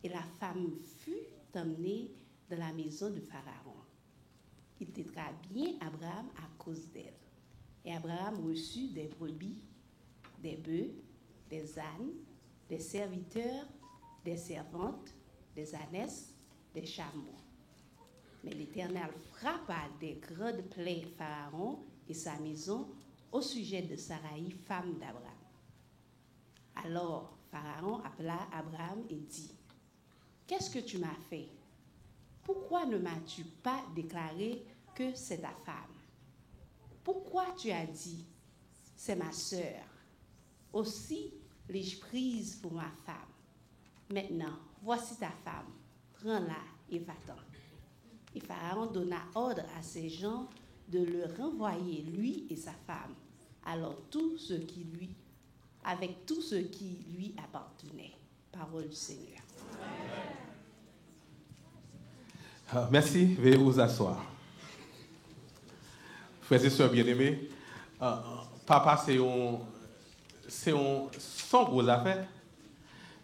et la femme fut emmenée dans la maison de Pharaon. Il traita bien Abraham à cause d'elle. Et Abraham reçut des brebis, des bœufs, des ânes, des serviteurs, des servantes, des ânesses, des chameaux. Mais l'Éternel frappa des grandes plaies Pharaon et sa maison au sujet de Sarai, femme d'Abraham. Alors Pharaon appela Abraham et dit, « Qu'est-ce que tu m'as fait? Pourquoi ne m'as-tu pas déclaré que c'est ta femme? Pourquoi tu as dit, c'est ma sœur? Aussi l'ai-je prise pour ma femme. Maintenant, voici ta femme, prends-la et va-t'en. » Et Pharaon donna ordre à ses gens de le renvoyer, lui et sa femme, avec tout ce qui lui appartenait. Parole du Seigneur. Merci, veuillez vous asseoir. Frères et sœurs bien-aimés, papa, c'est son gros affaire.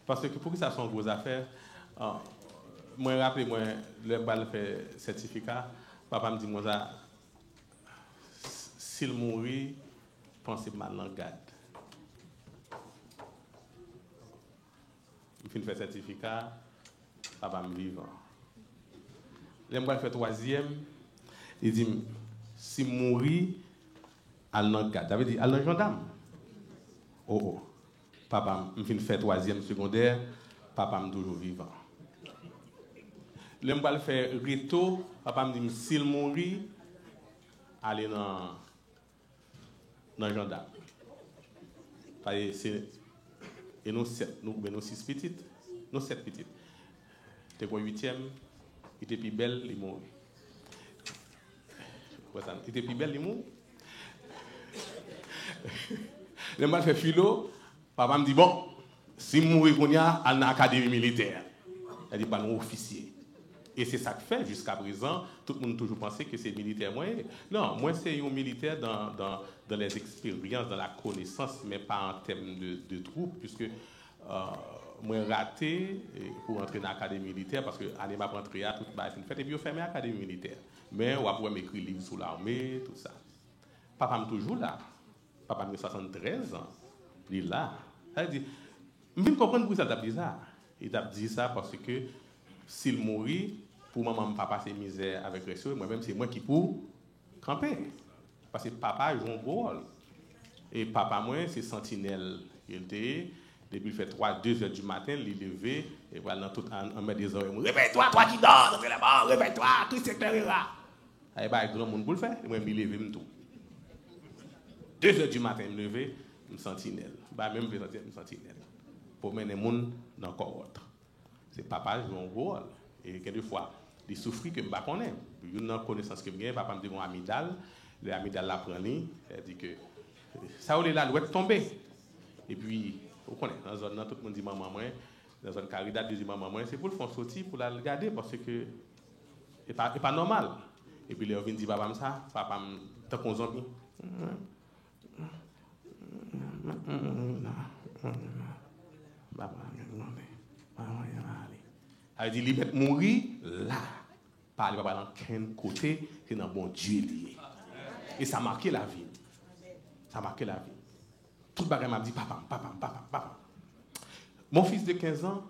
Parce que pour que ça soit une grosse affaire, moi, rappelez-moi, le bal fait certificat, papa me dit, moi, s'il mourit, pensez maintenant garde. Je finis de faire certificat, papa me vivant. Le bal fait troisième, il dit, si mourit, al nan garde. Ça veut dire, al nan gendarme. Oh. Papa me finis de faire troisième secondaire, papa me toujours vivant. Le m'bal faire rito, papa me dit s'il mourit, aller dans gendarme. Parce que et nous 7, nous 6 petites, nous 7 petites. T'es quoi 8e, il était plus belle, il mourit. Il était plus belle, il mourit. Le m'bal fait philo, papa me dit bon, si mourir qu'on y a à l'académie militaire. Elle dit pas non officier. Et c'est ça que fait jusqu'à présent. Tout le monde toujours pensé que c'est militaire. Non, moi c'est un militaire dans les expériences, dans la connaissance, mais pas en termes de troupes, puisque moi raté pour entrer dans l'académie militaire, parce que l'année m'a rentré à toute base fait, et puis on fermé l'académie militaire. Mais on va m'écrire livre sur l'armée, tout ça. Papa me toujours là. Papa me 73 ans. Il est là. Elle dit, je ne comprends pas pourquoi ça t'a dit ça. Il t'a dit ça parce que s'il mourit, pour maman et papa, c'est misère avec les choses. Moi-même, c'est moi qui pour camper. Parce que papa joue un rôle. Et papa, moi, c'est sentinelle. Il était, depuis il fait 2 heures du matin, il est levé, et voilà, tout en met des oreilles. Réveille-toi, toi qui dors, réveille-toi, tout secteur est là. Et bien, tout le monde pour le faire. Moi, je me lever, tout. 2 heures du matin, je me lever, je me sentinelle. Même je me sentinelle. Pour mener les gens dans le corps autre. C'est papa joue un rôle. Et quelquefois, il souffre que je ne connais pas. Il y a une connaissance que je papa me dit mon amygdale. L'amygdale la prend, elle dit que ça est là, doit tomber. Et puis, vous connaissez, dans la zone, tout le monde dit maman, dans la zone Caridad, dit maman, c'est pour le faire sortir, pour la regarder, parce que c'est pas normal. Et puis, il vient dire papa, ça, papa, t'as qu'on zombie. Elle dit, il va mourir là. Pas aller dans quel côté, c'est dans bon Dieu lié. Et ça a marqué la vie. Ça a marqué la vie. Tout le bagage m'a dit, papa. Mon fils de 15 ans,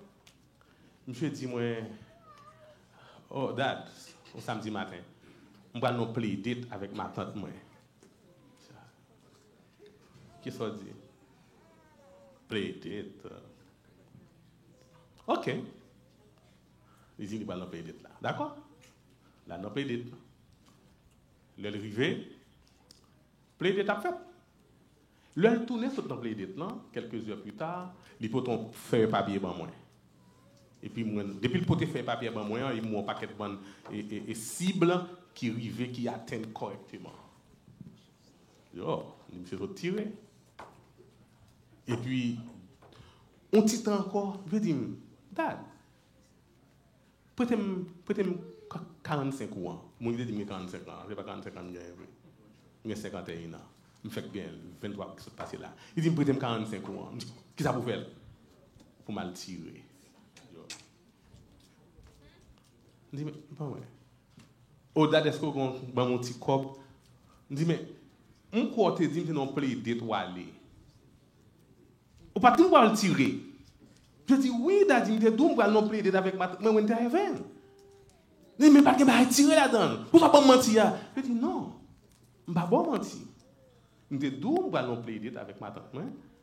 monsieur dit, moi, oh, dad, au samedi matin, on va nous plaider avec ma tante, moi. Qu'est-ce qu'on dit? Plaider. Ok. Il dit qu'il va nous plaider là. D'accord? Là, nous plaider. Le rivé, plaider a fait. Le tourner sur le plaider là, quelques heures plus tard, il peut faire un papier pour moi. Et puis, depuis le poté faire papier pour moi, il m'a un paquet de bonnes et cibles qui rivent, qui atteignent correctement. Yo, il me fait tirer. Et puis, on titre encore, je dis, dad, prêtez-moi 45 ans. Moi, je dis 45 ans, je n'ai pas 45 ans, j'ai 51 ans. me fait bien 23 qui sont passés là. Il dit me prête 45 euros. Qui ça pour faire? Pour mal tirer. Je dis mais pas ouais. Au-delà de ce qu'on va mon petit cop, je dis mais on quoi te dit que non play d'étoiler. Ou pas tout va le tirer. Je dis oui, daddy, me dit on va non play avec ma moi on t'arrive. Je dis mais pas que va tirer là-dedans. Pourquoi pas mentir? Je dis non. Je ne vais pas mentir. Je dis d'où on va non play avec ma tante,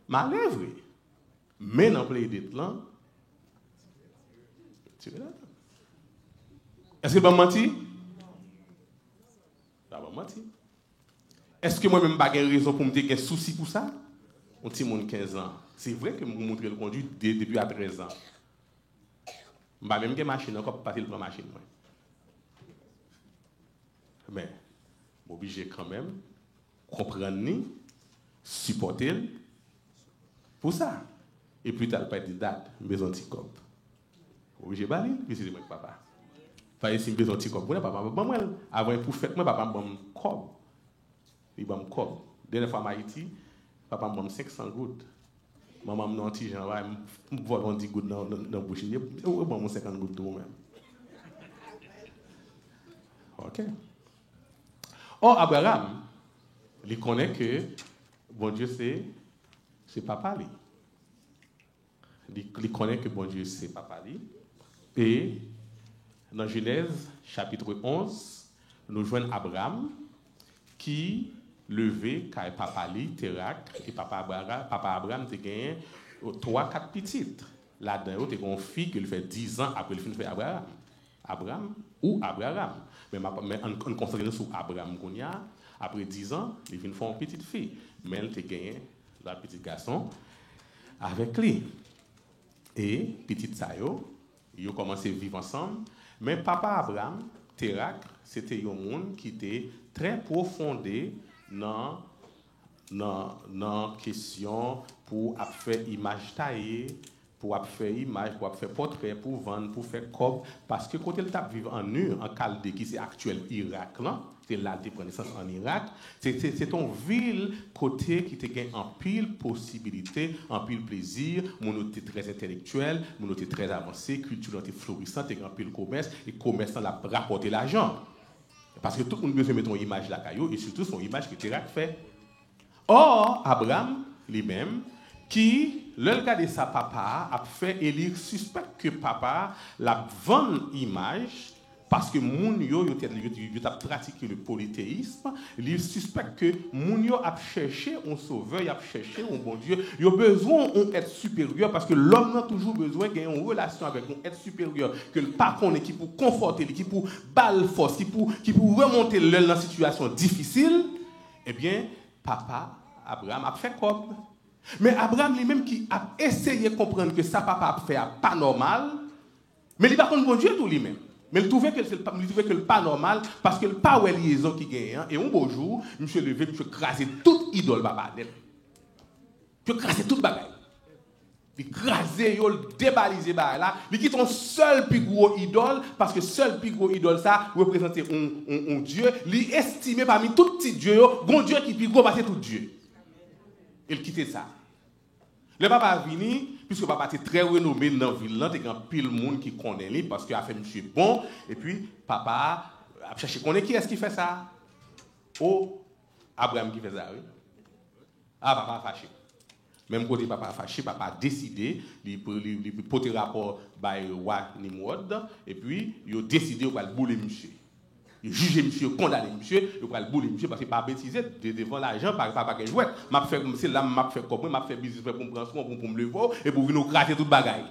ma lèvre. Mais non play là. Tirer là. Est-ce que je vais mentir? Je vais mentir. Est-ce que moi-même, je n'ai pas raison pour me dire qu'il y a un souci pour ça? On petit monde 15 ans. C'est vrai que je me montre le conduit depuis à 13 ans. Je n'ai même pas de machine encore pour passer le plan machine. Mais, je suis obligé quand même de comprendre, supporter pour ça. Et puis, tu n'as pas de date, besoin de cop. Je suis obligé de baler, puis c'est moi papa. Enfin, si je besoin de petit cop, papa, avant pour fête, moi, papa me cop. Il m'a cop. Dernière fois en Haïti, papa m'a 500 gouttes. Maman m'a dit, j'en vais voler 10 gouttes dans la bouche. Il m'a 50 gouttes tout même. OK. Or, Abraham, il connaît que, bon Dieu, c'est papa. Il connaît que bon Dieu, c'est papa. Et dans Genèse, chapitre 11, nous joignons Abraham qui levait car papa Térak et papa Abraham a gagné 3-4 petites. Là-dedans, il y a une fille qui fait 10 ans après le film de Abraham. Abraham ou Abraham. Mais on concentre sur Abraham. Après 10 ans, il vient faire une petite fille. Mais elle a gagné la petite garçon avec lui. Et petite Sayo, ils ont commencé à vivre ensemble. Mais papa Abraham, Térak, c'était un monde qui était très profondé dans la question pour faire image taillée, pour faire image, pour faire portrait, pour vendre, pour faire cob. Parce que quand elle vivre en Ur, en Chaldée, qui c'est actuel Irak, c'est là qu'elle prend naissance en Irak, c'est une ville côté qui te gagne en pile possibilité, en pile plaisir, mon était très intellectuel, mon était très avancé, culture était florissante, et en pile commerce, et commerçant l'a rapporté l'argent. Parce que tout le monde veut mettre une image là, et surtout son image que Térak fait. Or, Abraham, lui-même, qui, le cas de sa papa, a fait élire suspect que papa la bonne image, parce que moun yo a pratiqué le polythéisme, il suspecte que moun yo a cherché un sauveur, il a cherché un bon Dieu, il a besoin d'un être supérieur, parce que l'homme a toujours besoin d'avoir une relation avec un être supérieur, que le pas qu'on est qui pour conforter, qui pour balle force, qui pour remonter dans la situation difficile. Eh bien, papa Abraham a fait comme. Mais Abraham lui-même qui a essayé de comprendre que sa papa a fait pas normal, mais il n'a pas contre bon Dieu tout lui-même. Mais il trouvait que le pas normal parce que le pas ouais liaison qui gagne. Et un beau jour, monsieur levé, monsieur crasé toute idole papa net. Monsieur crasé toute bagaille. Il crasé, il débalisé là. Il quitte un seul plus gros idole parce que seul plus gros idole ça représentait un Dieu. Il estimait parmi tout petit Dieu, un Dieu qui plus gros parce que tout Dieu. Il quittait ça. Le papa est venu, puisque le papa était très renommé dans la ville, il y a pile de monde qui connaît lui parce qu'il a fait monsieur bon. Et puis, papa a cherché qui est-ce qui fait ça? Oh, Abraham qui fait ça, oui. Ah, papa a fâché. Même côté papa a fâché, papa a décidé, il porter rapport au roi Nimrod, et puis il a décidé de le bouler monsieur. Il juge monsieur, condamné monsieur, il va le bouler monsieur parce qu'il n'a pas bêtisé devant l'argent, pas de jouet. C'est là que je fais comme moi, je fais business pour me prendre soin, pour me lever et pour venir craser toute bagaille.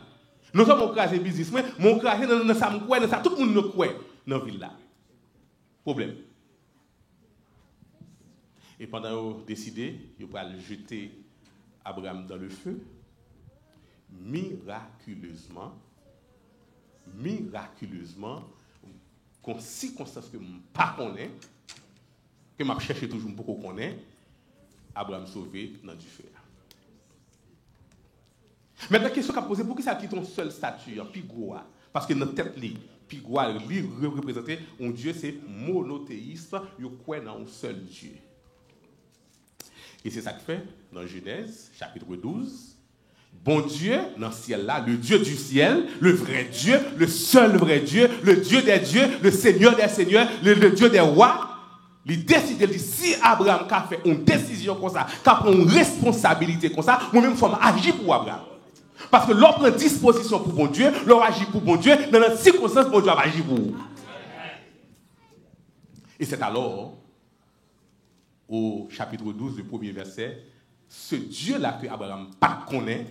Nous sommes craser business, mais mon craser dans ça, dans ça, tout le monde nous croit dans la ville là. Problème. Et pendant qu'ils ont décidé, ils vont jeter Abraham dans le feu, miraculeusement, con circonstance que je ne connais pas, que je cherche toujours pour qu'on connaisse, Abraham sauvé dans du feu. Mais la question qu'a posée, pourquoi ça quitte un seul statut, un pigou? Parce que dans la tête, pigou représentait un Dieu, c'est monothéiste, il croit dans un seul Dieu. Et c'est ça que fait dans Genèse, chapitre 12. Bon Dieu, dans le ciel là, le Dieu du ciel, le vrai Dieu, le seul vrai Dieu, le Dieu des dieux, le Seigneur des seigneurs, le Dieu des rois, il décide de dire, si Abraham a fait une décision comme ça, a pris une responsabilité comme ça, moi-même, il faut agir pour Abraham. Parce que l'on prend disposition pour bon Dieu, l'on agit pour bon Dieu, dans la circonstance, bon Dieu va agir pour vous. Et c'est alors, au chapitre 12, le premier verset, ce Dieu-là que Abraham pas connaît,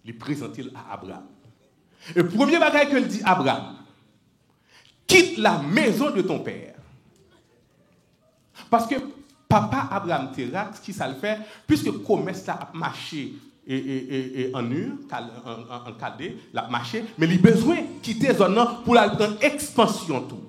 il présente-t-il à Abraham. Le premier bagage qu'il dit à Abraham, quitte la maison de ton père. Parce que papa Abraham Terra, ce qui ça le fait, puisque commerce a marché en ur, en cadet, l'a marché, mais il a besoin de quitter la zone pour la prendre expansion tout.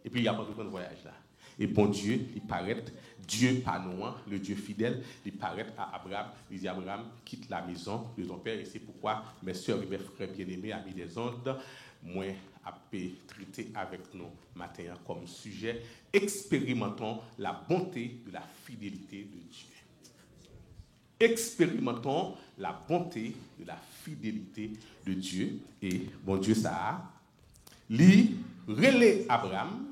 Et puis il y a pas de prendre voyage là. Et bon Dieu, il paraît, Dieu pas nous, le Dieu fidèle, il paraît à Abraham, il dit Abraham, quitte la maison de ton père, et c'est pourquoi mes soeurs et mes frères bien-aimés, amis des ondes, moi, à traiter avec nous matin comme sujet, expérimentons la bonté de la fidélité de Dieu. Expérimentons la bonté de la fidélité de Dieu. Et bon Dieu, ça, lui, relais Abraham,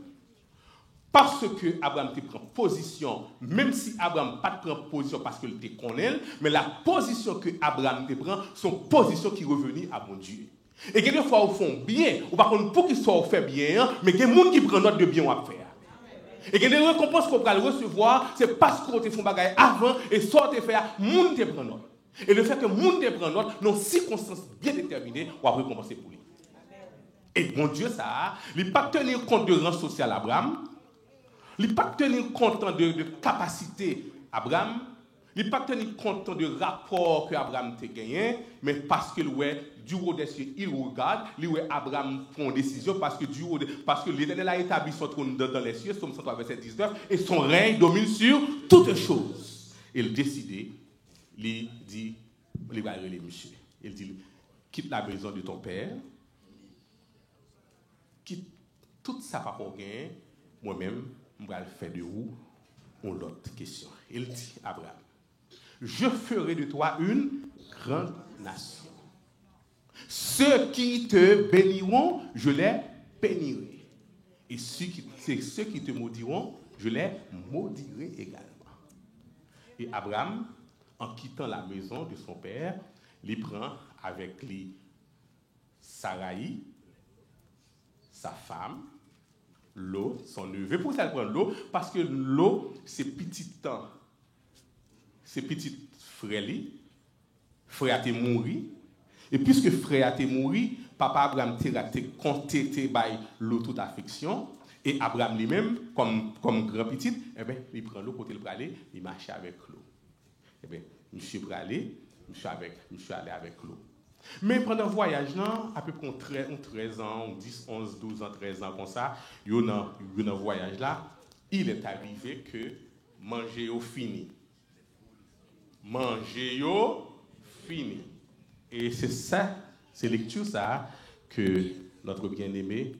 parce que Abraham te prend position, même si Abraham pas te prend position parce qu'il te connaît, mais la position que Abraham te prend, son position qui revenue à bon Dieu. Et quelquefois, au fond, bien, ou par contre, pour qu'il soit fait bien, mais il y a des gens qui prennent note de bien à faire. Et il y a des récompenses qu'on va recevoir, c'est parce qu'on te fait un bagage avant, et soit te fait, moun te prend note. Et le fait que moun te prend note, dans circonstances bien déterminées, on va récompenser pour lui. Et bon Dieu, ça, il ne pas tenir compte de rang social Abraham, il ne pas tenir compte de capacité Abraham, il ne pas tenir compte de rapport que Abraham a gagné, mais parce que du haut des cieux, il regarde, Abraham prend une décision parce que l'Éternel a établi son trône dans les cieux, Somme 103, verset 19, et son règne domine sur toutes choses. Il décide, il dit, il va aller monsieur. Il dit, quitte la maison de ton père, quitte tout ça pas pour gagner, moi-même, je vais faire de vous une autre question. Il dit, Abraham, je ferai de toi une grande nation. Ceux qui te béniront, je les bénirai. Et ceux qui te maudiront, je les maudirai également. Et Abraham, en quittant la maison de son père, il prend avec lui Sarai, sa femme, l'eau, son neveu. Pourquoi ça prend l'eau? Parce que l'eau, c'est petit temps. C'est petit frère, frère a mouru. Et puisque frère a mouru, papa Abraham a compté l'eau toute affection. Et Abraham lui-même, comme grand petit, eh bien, il prend l'eau pour aller, il marche avec l'eau. Eh bien, monsieur pour aller, monsieur allé avec l'eau. Mais pendant le voyage, à peu près 13 ans, 10, 11, 12 ans, 13 ans, comme ça, il y a un voyage là, il est arrivé que manger au fini. Manger au fini. Et c'est ça, c'est lecture ça, que notre bien-aimé,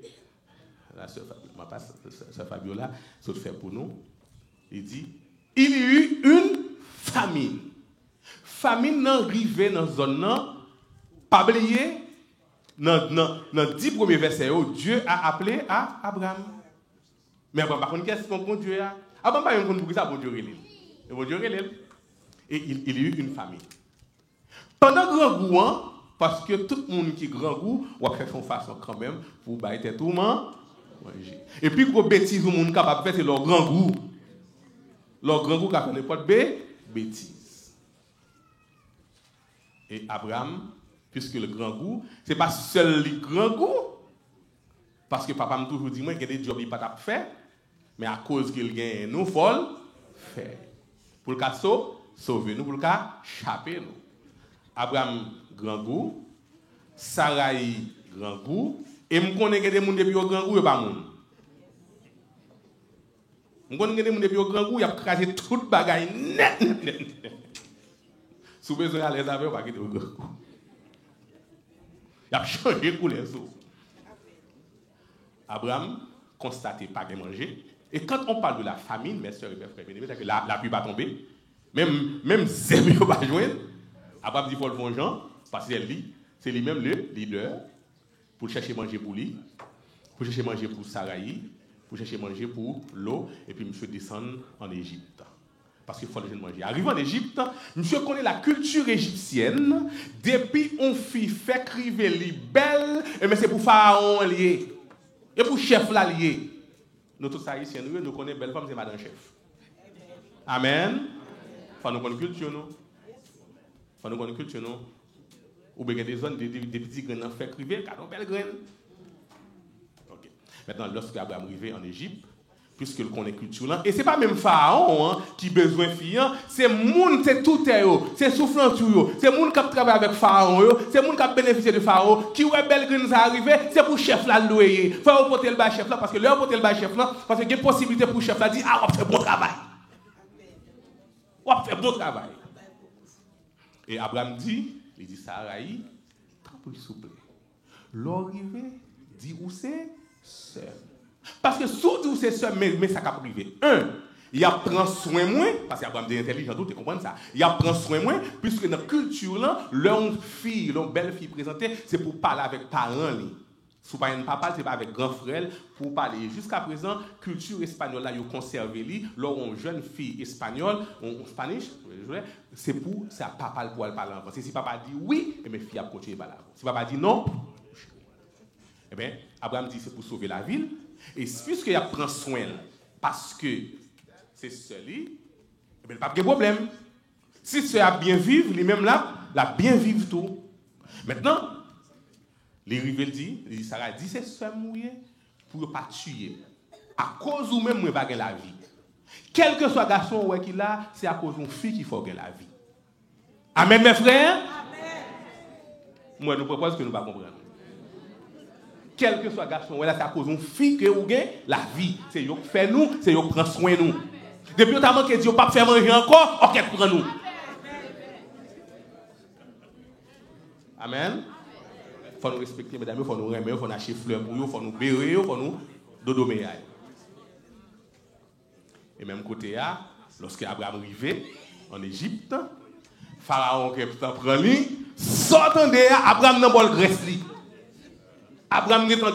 la sœur Fabiola, se fait pour nous. Il dit, il y a eu une famine. Famine n'a arrivé dans la zone. Pas oublier, dans le 10 premiers versets, Dieu a appelé à Abraham. Mais Abraham, par contre, qu'est-ce qu'on Dieu a? Abraham, pas un pour ça, bon Dieu relève. Et bon Dieu relève. Et il y a eu une famille. Pendant grand goût, parce que tout le monde qui est grand goût, on va faire son façon quand même pour bailler tout le monde. Et puis, pour bêtise, le monde capable de faire, c'est leur grand goût. Leur grand goût, quand on n'est pas de bêtise. Et Abraham, puisque le grand goût, ce n'est pas seul le grand goût, parce que papa m'a toujours dit, moi, qu'il y a des jobs qu'il n'a pas fait, mais à cause qu'il gagne, nous, il faut le faire. Pour le cas sauver nous, pour le cas chapper nous. Abraham, grand goût, Sarai, grand goût, et je connais que des gens depuis au grand goût, et pas moun. Je connais que des gens depuis au grand goût, ils ont crasé tout le bagage net. Si vous besoin d'aller avec, pas quitter au grand goût. Il a changé pour les autres. Abraham constatait pas de manger, Et quand on parle de la famine, mes soeurs et mes frères bien-aimés, c'est que la pluie va tomber. Même Zébé va joindre. Abraham dit, il faut le vengeant, parce que c'est lui-même le leader pour chercher manger pour lui, pour chercher manger pour Saraï, pour chercher manger pour l'eau, et puis monsieur descend en Égypte. Parce qu'il faut le manger. Arrivé en Égypte, monsieur connaît la culture égyptienne, depuis on fit fait criver les belles, mais c'est pour Pharaon lié, et pour chef là lié. Nous tous haïtiens, nous connaissons belle femme, c'est madame chef. Amen. Faut nous connaître culture, nous. Faut nous connaître culture, nous. Ou bien des zones, des petits grains fait criver, car on belle graine. Ok. Maintenant, lorsque Abraham arrivé en Égypte, puisque le connaît culture là, et c'est pas même Pharaon qui besoin de c'est moun, c'est tout c'est soufflant tout, c'est moun qui travaille avec Pharaon, c'est moun qui bénéficie de Pharaon, qui ouais belle graine ça arrivé, c'est pour chef là louer. Faut porter le bas chef là parce que leur porter le bas chef là parce que il y a possibilité pour chef là dire ah on fait bon travail. On fait bon travail. Et Abraham dit, il dit Saraï, s'il vous plaît. L'arrivée dit où c'est seul. Parce que surtout c'est seul, mais ça va privé. Il prend soin moins, parce qu'Abraham est intelligent, tout, tu comprends ça. Il prend soin moins, puisque dans la culture, là, leur belle fille présentée, c'est pour parler avec parents. Si pas un papa, c'est pas avec grand frère pour parler. Jusqu'à présent, culture espagnole, là, ils ont conservé, leur jeune fille espagnole, en spanish, c'est pour ça papa pour aller parler en français. Si papa dit oui, et mes filles a continué par là. Si papa dit non, eh bien, Abraham dit c'est pour sauver la ville. Et puisqu'il prend soin, parce que c'est seul, eh bien, pas de problème. Si c'est à bien vivre, lui-même là, la bien vivre tout. Maintenant, les rivels dit, Sarah dit, c'est seul mourir pour ne pas tuer. À cause ou même, moi, pas gagner la vie. Quel que soit le garçon ou qu'il a, c'est à cause d'une fille qu'il faut gagner la vie. Amen, mes frères? Amen. Moi, nous propose que nous ne pas comprendre. Quel que soit le garçon, c'est à cause d'une fille que vous gagnez la vie. C'est eux qui fait nous, c'est eux qui prend soin de nous. Depuis que vous avez manqué, Dieu ne pas faire manger encore, on prend nous. Amen. Il faut nous respecter, mesdames, il faut nous remettre, il faut nous acheter fleurs pour nous, il faut nous bérer, il faut nous dodomer. Et même côté, lorsque Abraham arrivait en Égypte, Pharaon qui prend lui, sortant de Abraham n'a pas le graisse. Abraham est un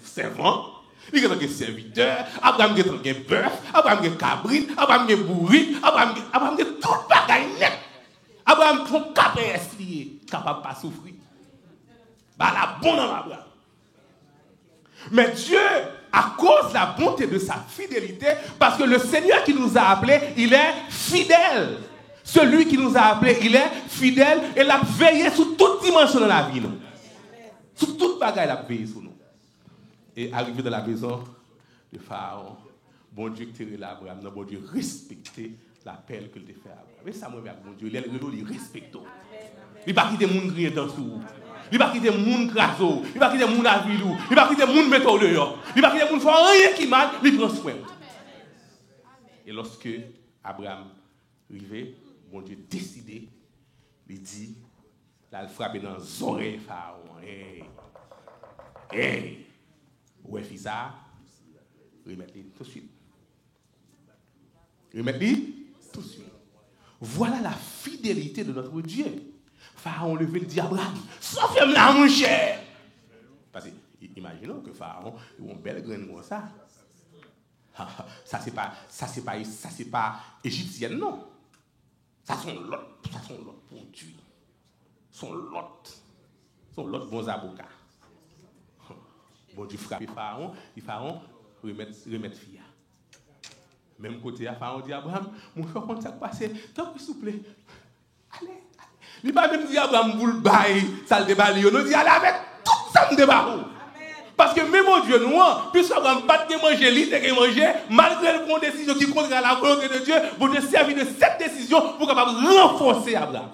servant, il est un serviteur, Abraham est un bœuf, Abraham est un cabrit, Abraham est bourri, Abraham est tout bagaille net. Abraham est un KPS lié, capable de pas souffrir. Bah la bonne en Abraham. Mais Dieu, à cause de la bonté de sa fidélité, parce que le Seigneur qui nous a appelés, il est fidèle. Celui qui nous a appelés, il est fidèle et il a veillé sur toute dimension de la vie. Nous. Sur toute bagaille, il a veillé sur nous. Et arrivé dans la maison de Pharaon, bon Dieu qui t'a l'Abraham, bon Dieu respecter l'appel qu'il t'a fait à Abraham. Et ça, moi, bon Dieu, il respecte. Il va quitter les gens qui dans sous. Il va quitter les gens craso. Il va quitter les gens à vilou. Il va quitter les gens mettre dehors. Il va quitter les gens qui font rien qui mal. Il prend soin. Et lorsque Abraham arrivait, bon Dieu décidé, il dit, là, il frappe dans les oreilles Pharaon. Hey! Ouais, fils ça, remettez-le tout de suite. Remettez-le tout de suite. Voilà la fidélité de notre Dieu. Pharaon levait le dit Abraham, sauf là, mon cher. Parce que, imaginons que Pharaon, il a une belle graine comme ça. Ça, c'est pas égyptienne, non. Ça, sont l'autre produit. Sont l'autre bons avocats. Bon Dieu frappe Pharaon, et Pharaon remettre fille. Même côté à Pharaon dit Abraham, mon frère, quand ça passe, tant s'il vous plaît, allez. Il va même dire Abraham, vous le bail, ça le déballe, il nous dit allez avec tout ça me débarre. Parce que même au Dieu nous, puisque Abraham pas de manger, il de manger, malgré le décision qui contre la volonté de Dieu, vous devez servir de cette décision pour capable renforcer Abraham.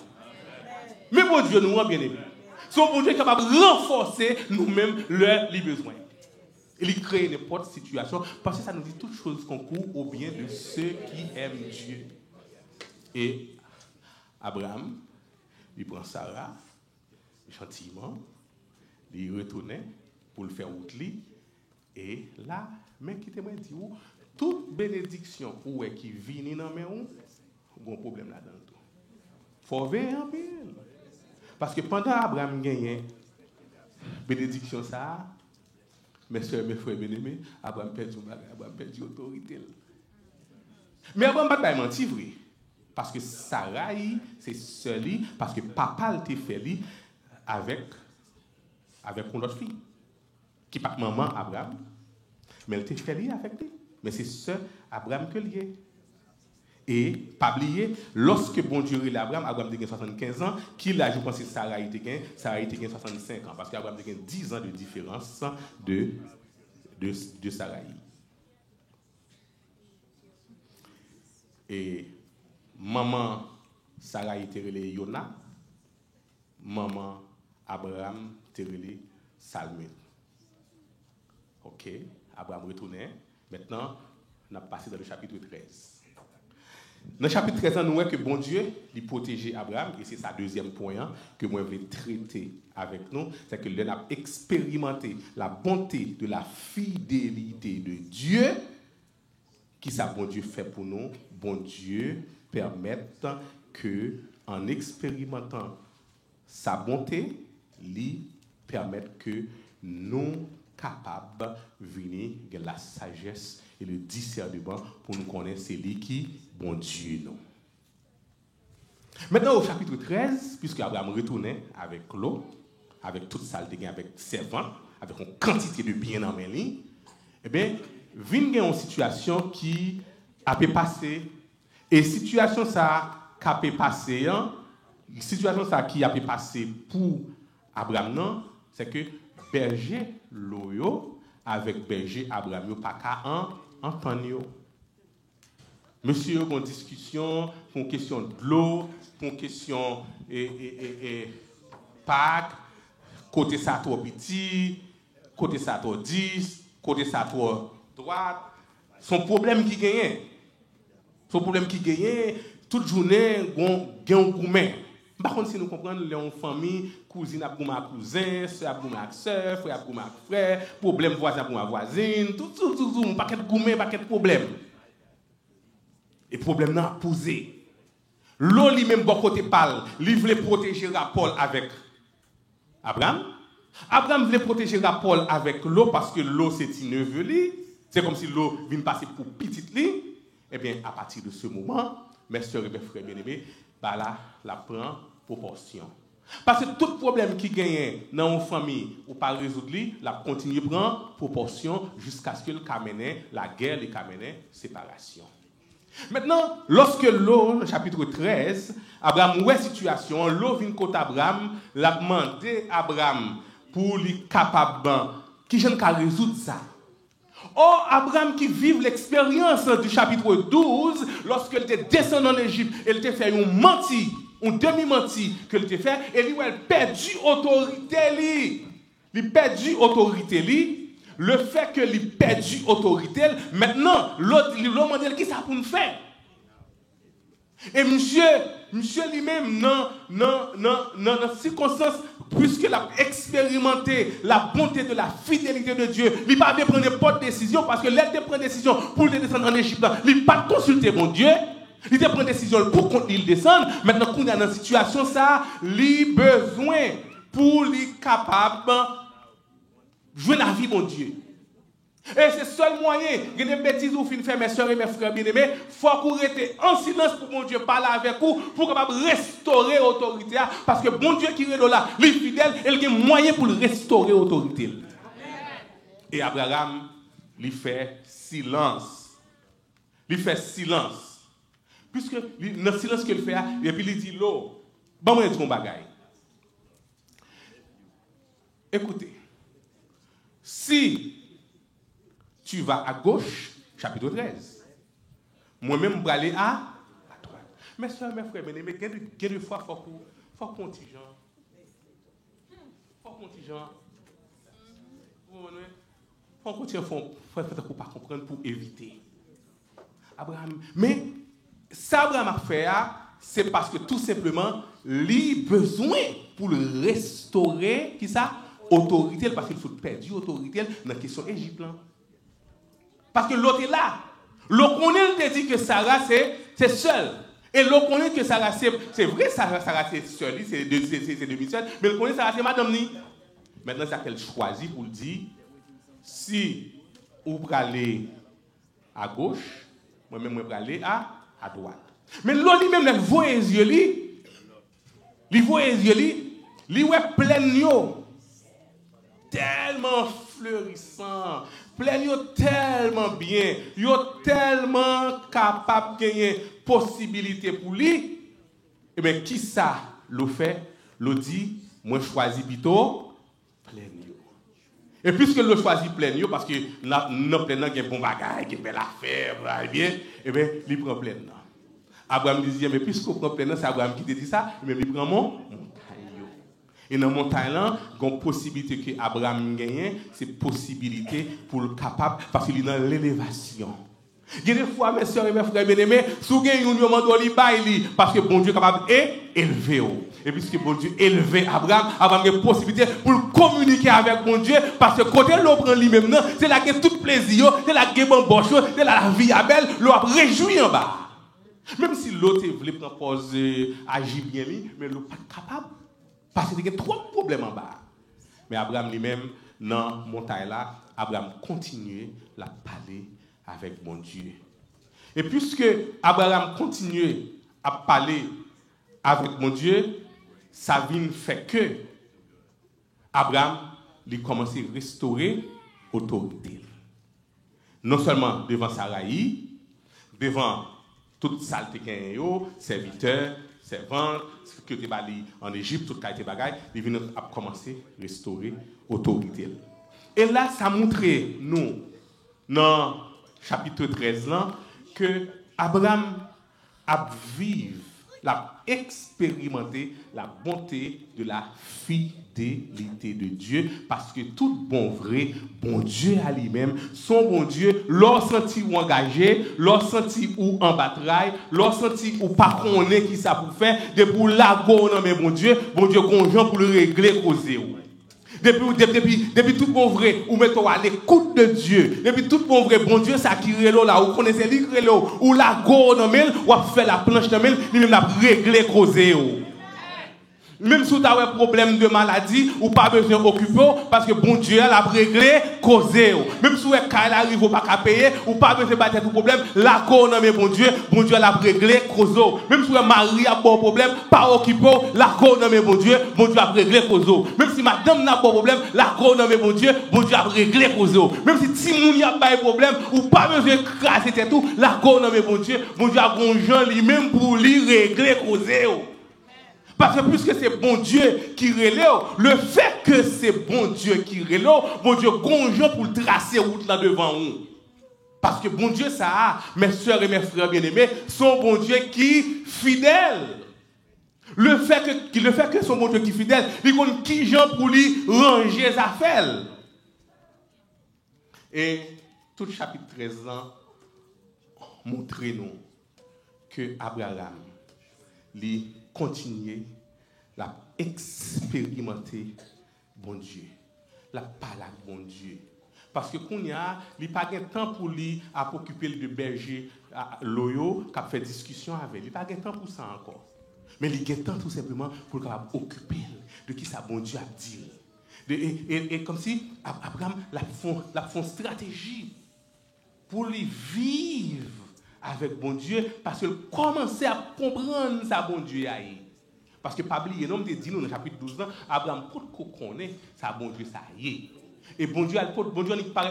Même au Dieu nous, bien aimé. Son bon Dieu est capable de renforcer nous-mêmes leurs besoins. Il crée n'importe situation parce que ça nous dit toutes choses concourent au bien de ceux qui aiment Dieu. Et Abraham, il prend Sarah gentiment, il retournait pour le faire route. Et là, même qui témoigne dit toute bénédiction ou qui vient dans mes mains, un problème là-dedans. Il faut veiller un peu. Parce que pendant Abraham gagnait bénédiction ça, mes soeurs, mes frères bien-aimés, Abraham perdu l'autorité. Mais Abraham n'a pas menti vrai. Parce que Sarah, c'est seul, parce que papa l'a fait avec une autre fille. Qui n'est pas maman Abraham, mais elle t'a fait avec lui. Mais c'est seul Abraham que lié. Et, pas oublier, lorsque bon Dieu est Abraham a 75 ans, qu'il a, je pense que Sarah était 65 ans, parce qu'Abraham a 10 ans de différence de Sarah. Et maman Sarah était relée Yona, maman Abraham était relée Salmé. Ok, Abraham retournait. Maintenant, on a passé dans le chapitre 13. Dans le chapitre 13, nous voyons que bon Dieu lui protégeait Abraham, et c'est sa deuxième point que moi je vais traiter avec nous, c'est que l'on a expérimenté la bonté de la fidélité de Dieu, qui ça bon Dieu fait pour nous, bon Dieu permet que en expérimentant sa bonté, lui permet que nous capables de venir de la sagesse et le discernement pour nous connaître c'est lui qui bon Dieu nous. Maintenant au chapitre 13, puisque Abraham retournait avec l'eau, avec toute ça avec servant, avec une quantité de biens dans mes lignes, eh bien, vient une situation qui a pu passer et situation ça qui a pu passer, situation ça qui a pu passer pour Abraham non, c'est que berger loyo avec berger Abraham yo pas qu'à entendre. Monsieur une discussion pour une question de l'eau, pour une question Pâques, côté ça trop petit, côté ça trop 10, côté ça trop droite. Son problème qui gagne. Son problème qui gagne toute journée gon gourmet. Par contre, si nous comprenons, les familles, cousine à gourmet cousin, soeur à gourmet soeur, frère à gourmet frère, problème voisin à gourmet voisine, tout, paquet de gourmet, paquet de problèmes. Et problème n'a posé. L'eau lui-même bon côté parle, il voulait protéger rapport avec Abraham. Abraham voulait protéger rapport avec l'eau parce que l'eau c'est une neveu. C'est comme si l'eau vient passer pour petite lit. Eh bien, à partir de ce moment, mes soeurs et mes frères bien-aimés, bah là, la prend proportion. Parce que tout problème qui gagne dans une famille ou pas résoudre, la continue prend proportion jusqu'à ce que le camène la guerre, le camène séparation. Maintenant, lorsque l'eau, chapitre 13, Abraham ouest situation, l'eau vient côté Abraham, l'a demandé Abraham pour lui capable, qui j'aime qu'à résoudre ça. Oh, Abraham qui vit l'expérience du chapitre 12, lorsqu'il était descendu en Égypte, il était fait un menti, un demi-menti qu'il était fait, et lui, il perdu autorité. Il perdu autorité. Le fait que lui perdu autorité, maintenant, l'autre, il a demandé qui ça pour nous faire. Et monsieur lui-même, dans circonstance, puisqu'il a expérimenté la bonté de la fidélité de Dieu, il n'a pas prendre n'importe décision, parce que l'aide de prendre décision pour le descendre en Égypte, il n'a pas consulté mon Dieu, il a pris décision pour qu'il descende. Maintenant, qu'on est dans une situation, ça, il a besoin pour lui capable de jouer la vie, mon Dieu. Et c'est le seul moyen, il y a des bêtises où vous faire mes soeurs et mes frères bien-aimés, il faut qu'on reste en silence pour mon Dieu parler avec vous, pour capable restaurer l'autorité, parce que bon Dieu qui est là, il est fidèle, il a moyen pour restaurer l'autorité. Et Abraham, il fait silence. Il fait silence. Puisque dans le silence qu'il fait, et puis il dit l'eau, bon, moi, je dis un bagaille. Écoutez, si tu vas à gauche, chapitre 13. Moi-même, je vais aller à droite. Mes soeurs, mes frères, mais des fois, il faut contingent. Faut contingent. Faut contingent, faut pas comprendre pour éviter. Abraham. Mais, ça, Abraham a fait, c'est parce que tout simplement, il a besoin pour le restaurer, qui ça? Autorité, parce qu'il faut perdre autorité dans la question Égypte. Parce que l'autre est là. L'on connaît, te dit que Sarah, c'est seul. Et l'on connaît que Sarah, c'est vrai, Sarah c'est seul, c'est demi-seul, mais l'on connaît Sarah, c'est madame ni. Maintenant, c'est qu'elle choisit pour dire, si vous pouvez aller à gauche, moi-même, je vais aller à droite. Mais l'on lui-même, il voit les yeux, il voit les yeux, il voit plein de tellement fleurissant, plein tellement bien, yo tellement capable de gagner possibilité pour lui. Et bien qui ça le fait? Le dit, moi choisis plutôt plein yo. Et puisque le choisit plein yo parce que nous plein qui bon bagage, qui belle affaire, bien, et bien il prend plein. Abraham disait mais puisque prend plein, c'est Abraham qui te dit ça, mais il prend mon et dans mon Thaïlande, il y a une possibilité que Abraham gagne, c'est possibilité pour le capable, parce qu'il est dans l'élévation. Il y a des fois, mes soeurs et mes frères bien-aimés, si vous avez un moment parce que bon Dieu est capable d'élever. Et puisque bon Dieu élevé Abraham, Abraham a une possibilité pour communiquer avec bon Dieu, parce que côté l'eau prend lui-même, c'est là qu'il y a tout plaisir, c'est là qu'il y a bon bon chose, c'est là la vie est belle, l'eau a réjoui en bas. Même si l'autre voulait prendre pause, agir bien, mais l'eau n'est pas capable. Parce qu'il y a trois problèmes en bas. Mais Abraham lui-même, dans la montagne là, Abraham continue à parler avec mon Dieu. Et puisque Abraham continue à parler avec mon Dieu, ça vient fait que Abraham lui commence à restaurer l'autorité. Non seulement devant Sarai, devant toute saleté qu'il y a, serviteurs, servants, que tu as en Égypte, toute qualité de bagaille, il vient à commencer à restaurer l'autorité. Et là, ça montre nous, dans le chapitre 13, là, que Abraham a vécu, a expérimenté la bonté de la fidélité de Dieu, parce que tout bon vrai, bon Dieu à lui-même, son bon Dieu, l'or senti ou engagé, l'or senti ou en bataille, l'or senti ou pas connaît qui ça pour faire, de pour la go non mais bon Dieu conjoint pour le régler causer. Depuis tout bon vrai, ou mettons à l'écoute de Dieu. Depuis tout bon vrai, bon Dieu, ça qui relo là, ou connaissez li relo, ou la go non mais, ou fait la planche non mais, lui même la régler causer. Même si tu as un problème de maladie, ou pas besoin d'occuper, parce que bon Dieu l'a réglé, causé. Même si tu arrive ou pas à payer, ou pas besoin de battre tout problème, la cause non mais bon Dieu l'a réglé, causé. Même si Marie a un problème, pas occupé, la cause non mais bon Dieu a réglé, causé. Même si madame n'a pas de problème, la cause non mais bon Dieu a réglé, causé. Même si Timouni a pas de problème, ou pas besoin de craser tout, la cause non mais bon Dieu a gonjan lui-même pour lui régler, causé. Parce que puisque c'est bon Dieu qui relève, le fait que c'est bon Dieu qui relève, bon Dieu conjoint pour tracer route là devant nous. Parce que bon Dieu, ça, mes soeurs et mes frères bien-aimés, son bon Dieu qui fidèle. Le fait que son bon Dieu qui fidèle, il compte qui gens pour lui ranger les affaires. Et tout le chapitre 13 ans montre-nous que Abraham, lui, continuer à expérimenter bon Dieu, la parole à bon Dieu. Parce que qu'on y a, il n'y a pas de temps pour lui à occuper le berger loyaux qui a fait discussion avec lui. Il n'y a pas de temps pour ça encore. Mais il y a temps tout simplement pour occuper de qui ça bon Dieu a dit. Et comme si Abraham l'a fait stratégie pour lui vivre avec bon Dieu, parce qu'il commençait à comprendre ça bon Dieu a. Parce que pas oublier, non, dit nous dans le chapitre 12 ans, Abraham connaît ça bon Dieu ça y est. Et bon Dieu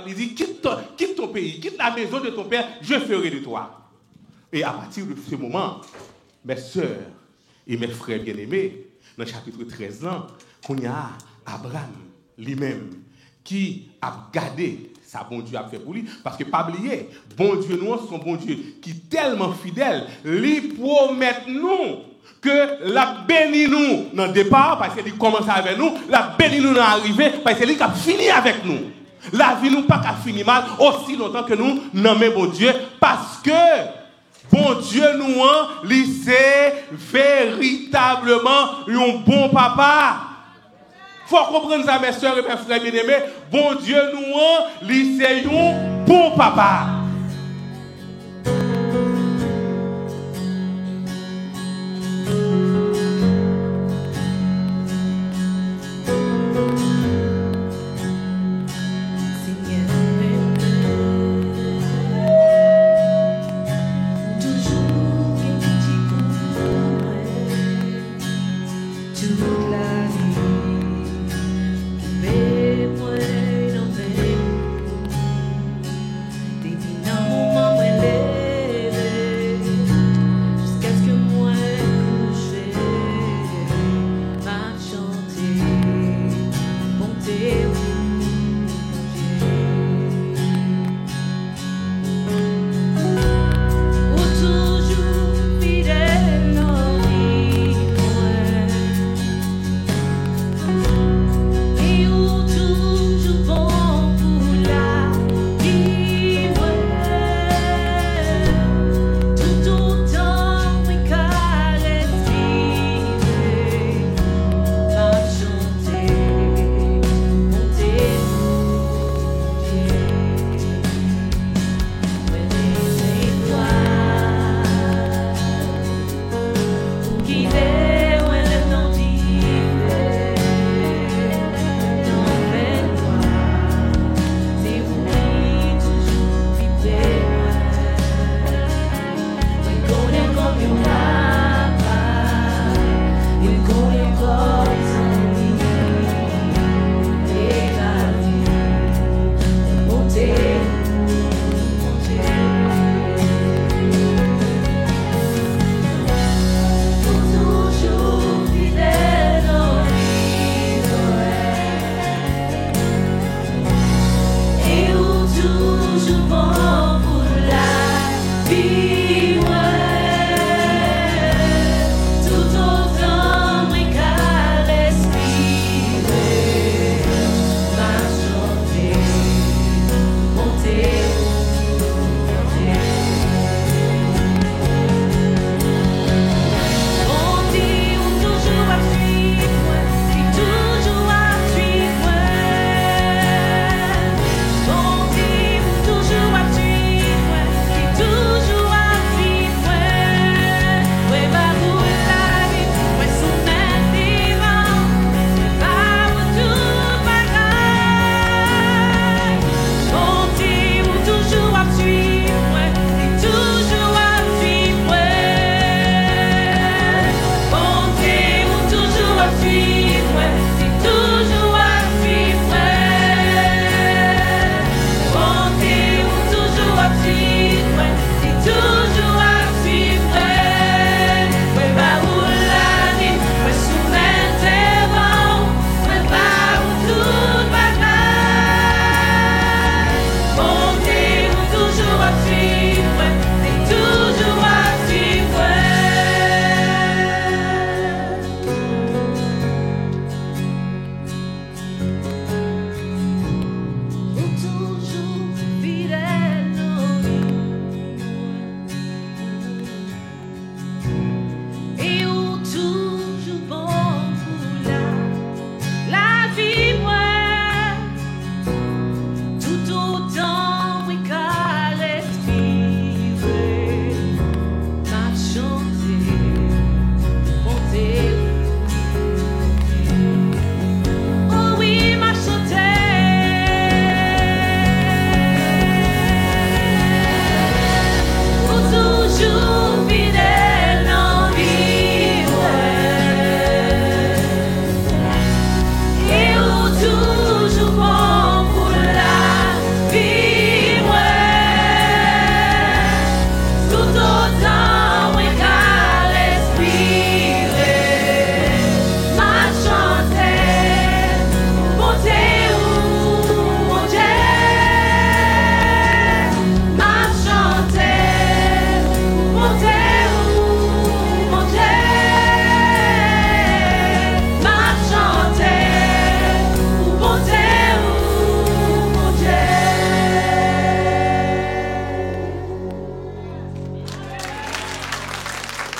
il dit quitte ton pays, quitte la maison de ton père, je ferai de toi. Et à partir de ce moment, mes sœurs et mes frères bien-aimés, dans le chapitre 13 ans, qu'on y a Abraham lui-même qui a gardé ça bon Dieu a fait pour lui, parce que pas oublier, bon Dieu nous, son bon Dieu qui est tellement fidèle, lui promet nous que la béni nous dans le départ, parce qu'il commence avec nous, la béni nous dans l'arrivée, parce qu'il a fini avec nous. La vie nous pas qu'à finir mal aussi longtemps que nous nommons bon Dieu, parce que bon Dieu nous, lui c'est véritablement un bon papa. Il faut comprendre ça, mes soeurs et mes frères bien-aimés. Bon Dieu nous, lui c'est un bon papa.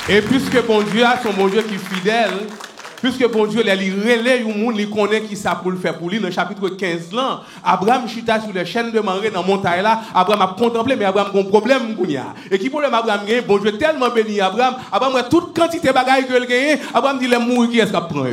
Et puisque bon Dieu a son bon Dieu qui est fidèle, puisque bon Dieu, il relève le monde, il connaît qui ça pour le faire pour lui. Dans le chapitre 15 là, Abraham chuta sur les chaînes de Mamré dans la montagne là, Abraham a contemplé, mais Abraham a un problème. Et qui problème Abraham a bon Dieu tellement béni Abraham a toute quantité de bagailles que il gagne, Abraham dit, les mourir qui est-ce qu'il prend?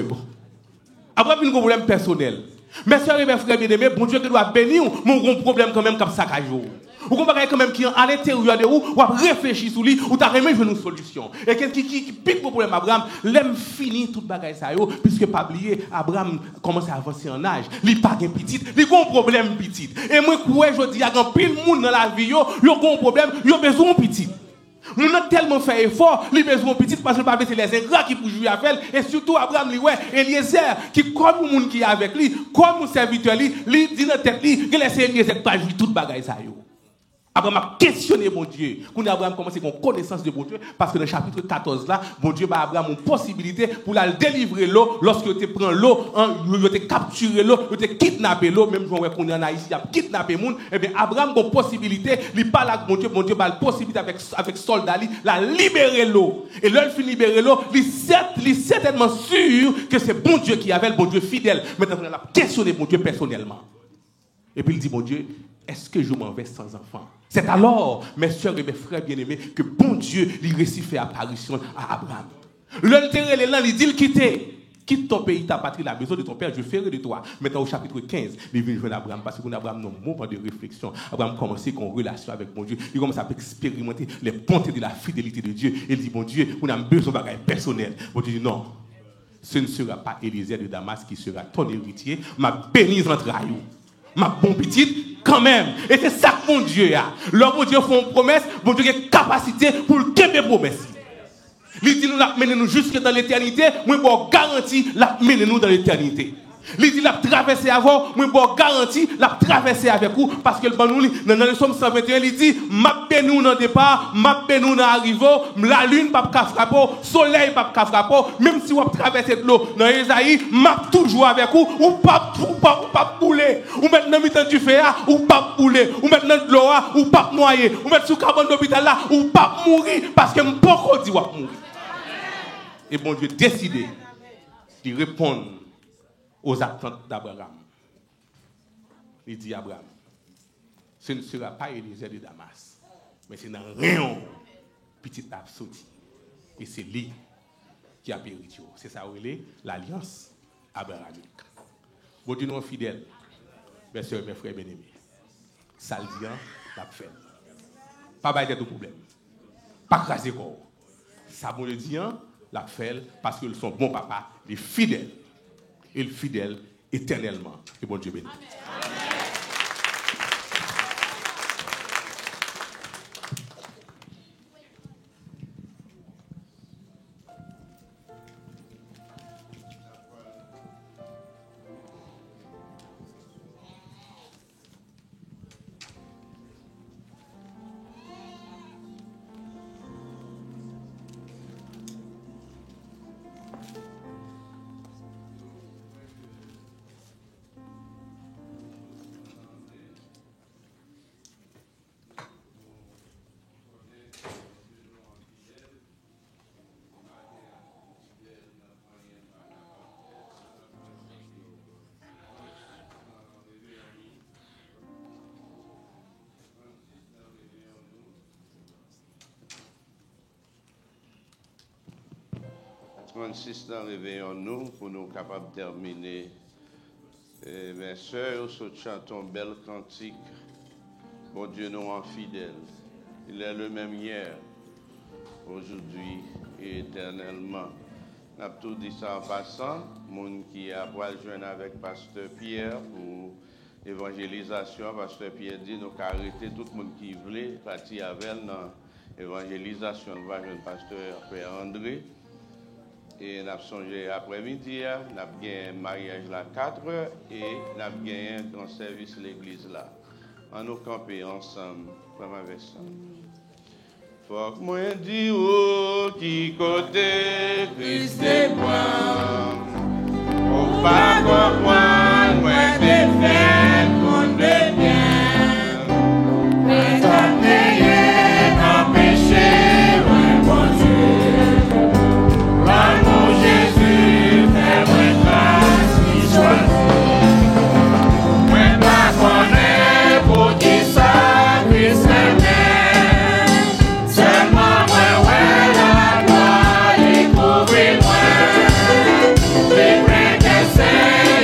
Abraham a un problème personnel. Mais sœurs et mes frères bien-aimés, bon Dieu qui doit bénir, mon gros problème quand même comme ça qu'à jour. Ou qu'on quand même qui à l'intérieur de vous, ou réfléchir sur lui, ou t'as remis une solution. Et qui pique le problème Abraham, l'aime fini toute bagaille ça yo, puisque pas oublier Abraham commence à avancer en âge, il pas gain petit, il a un problème petit. Et moi quoi je dis il y a un pile monde dans la vie yo, a un problème, yo besoin petit. Nous avons tellement fait effort, les besoins petits parce que c'est les ingrats qui pour jouer avec elle. Et surtout Abraham, Eliezer, qui comme le monde qui est avec lui, comme le serviteur, lui dit dans la tête, il laisse Eliezer pas jouer toute bagaille ça. Abraham a questionné mon Dieu. Quand Abraham commence à avoir connaissance de mon Dieu, parce que dans le chapitre 14 là, mon Dieu va Abraham une possibilité pour la délivrer l'eau lorsque tu prends l'eau, tu capturé l'eau, tu kidnappé l'eau, même si on est en Haïti, il a kidnappé l'eau, et bien Abraham a une possibilité, il parle avec mon Dieu a une possibilité avec soldat, la libérer l'eau. Et lorsqu'il finit libérer l'eau, il est certainement sûr que c'est bon Dieu qui avait le bon Dieu fidèle. Maintenant, il a questionné mon Dieu personnellement. Et puis il dit, mon Dieu, est-ce que je m'en vais sans enfant? C'est alors, mes soeurs et mes frères bien-aimés, que bon Dieu lui réussit fait apparition à Abraham. L'intérêt est là, il dit quitte ton pays, ta patrie, la maison de ton père, je ferai de toi. Maintenant au chapitre 15, il vient joindre Abraham, parce que Abraham, dans un moment de réflexion, Abraham commence une relation avec mon Dieu. Il commence à expérimenter les bontés de la fidélité de Dieu. Il dit, mon Dieu, on a besoin de bagaille personnel. Mon Dieu dit, non, ce ne sera pas Élisée de Damas qui sera ton héritier, ma bénisse entre raïou. Ma bonne petite, quand même. Et c'est ça que mon Dieu a. Là, mon Dieu fait une promesse, mon Dieu a une capacité pour le faire promesse. Il dit nous la mener nous jusque dans l'éternité, moi bon garantie la mener nous dans l'éternité. Il dit la traverser avant, moi bon garantie la traverser avec vous parce que le bon nous dans le psaume 121 il dit m'a nous dans départ, m'a nous dans arrivée, la lune pas frapper, soleil pas frapper, même si vous traversez de l'eau dans Isaïe, m'a toujours avec vous ou pas bouler, ou maintenant mi-temps du feu ou pas bouler, ou maintenant de l'eau ou pas noyer, ou mettre sous carbone d'hôpital là ou pas mourir parce que m'poko dit ou mourir. Et bon Dieu décidé de répondre aux attentes d'Abraham. Il dit à Abraham, ce ne sera pas Élisée de Damas, mais c'est dans rien petit absolu. Et c'est lui qui a péri. C'est ça où il est, l'alliance abrahamique. Bon Dieu non fidèle, mes soeurs et mes frères bien-aimés. Ça le dit, l'a fait. Pas bailler de problème. Pas craser corps. Ça bon le dit, l'a fait parce que son bon papa est fidèle. Et le fidèle éternellement. Et bon Dieu béni. Consistant, réveillons-nous pour nous capables de terminer. Mes soeurs, nous chantons belle cantique. Bon Dieu, nous en fidèle. Il est le même hier, aujourd'hui et éternellement. Nous avons tout dit ça en passant. Monde qui a joindre avec Pasteur Pierre pour évangélisation. Pasteur Pierre dit nous arrêter tout le monde qui voulait partir avec dans l'évangélisation. Nous allons joindre Pasteur Pierre André. Et nous avons songé après-midi, nous avons gagné un mariage là 4 heures et nous avons gagné un grand service à l'église là. On nous camper ensemble, comme avec ça. Faut que moi dis qui côté Christ est moi. Faut pas comprendre, moi défaire mon bien. Mais ça paye en péché, moi bon Dieu. L'amour Jésus fait moi grâce qui choisit. Moi pas connaître pour qui ça Christ aimait. Seulement moi ouais la gloire découvrir moi. Les vrais que c'est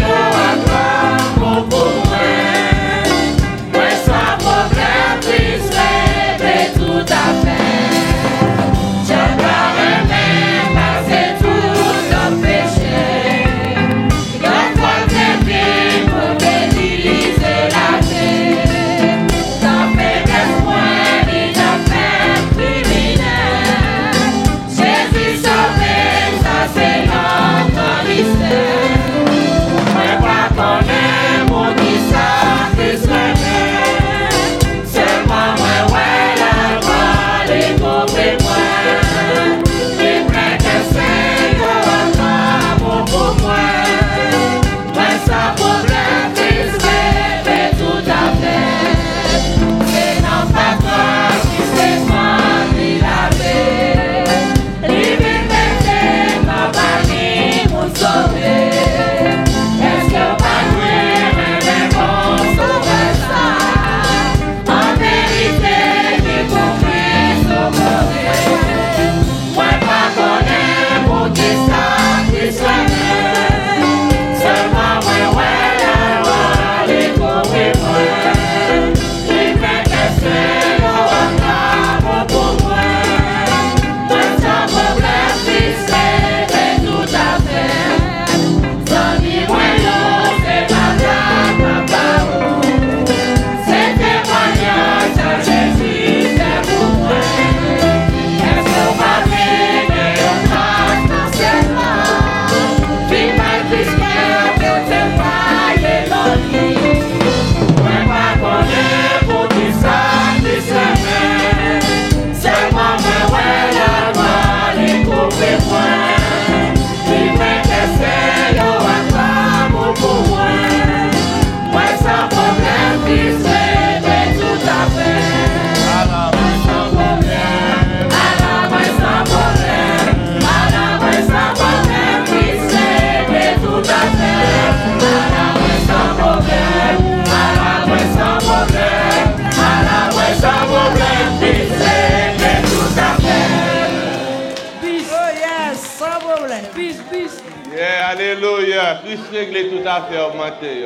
Alléluia. Christ règle tout à fait augmenté.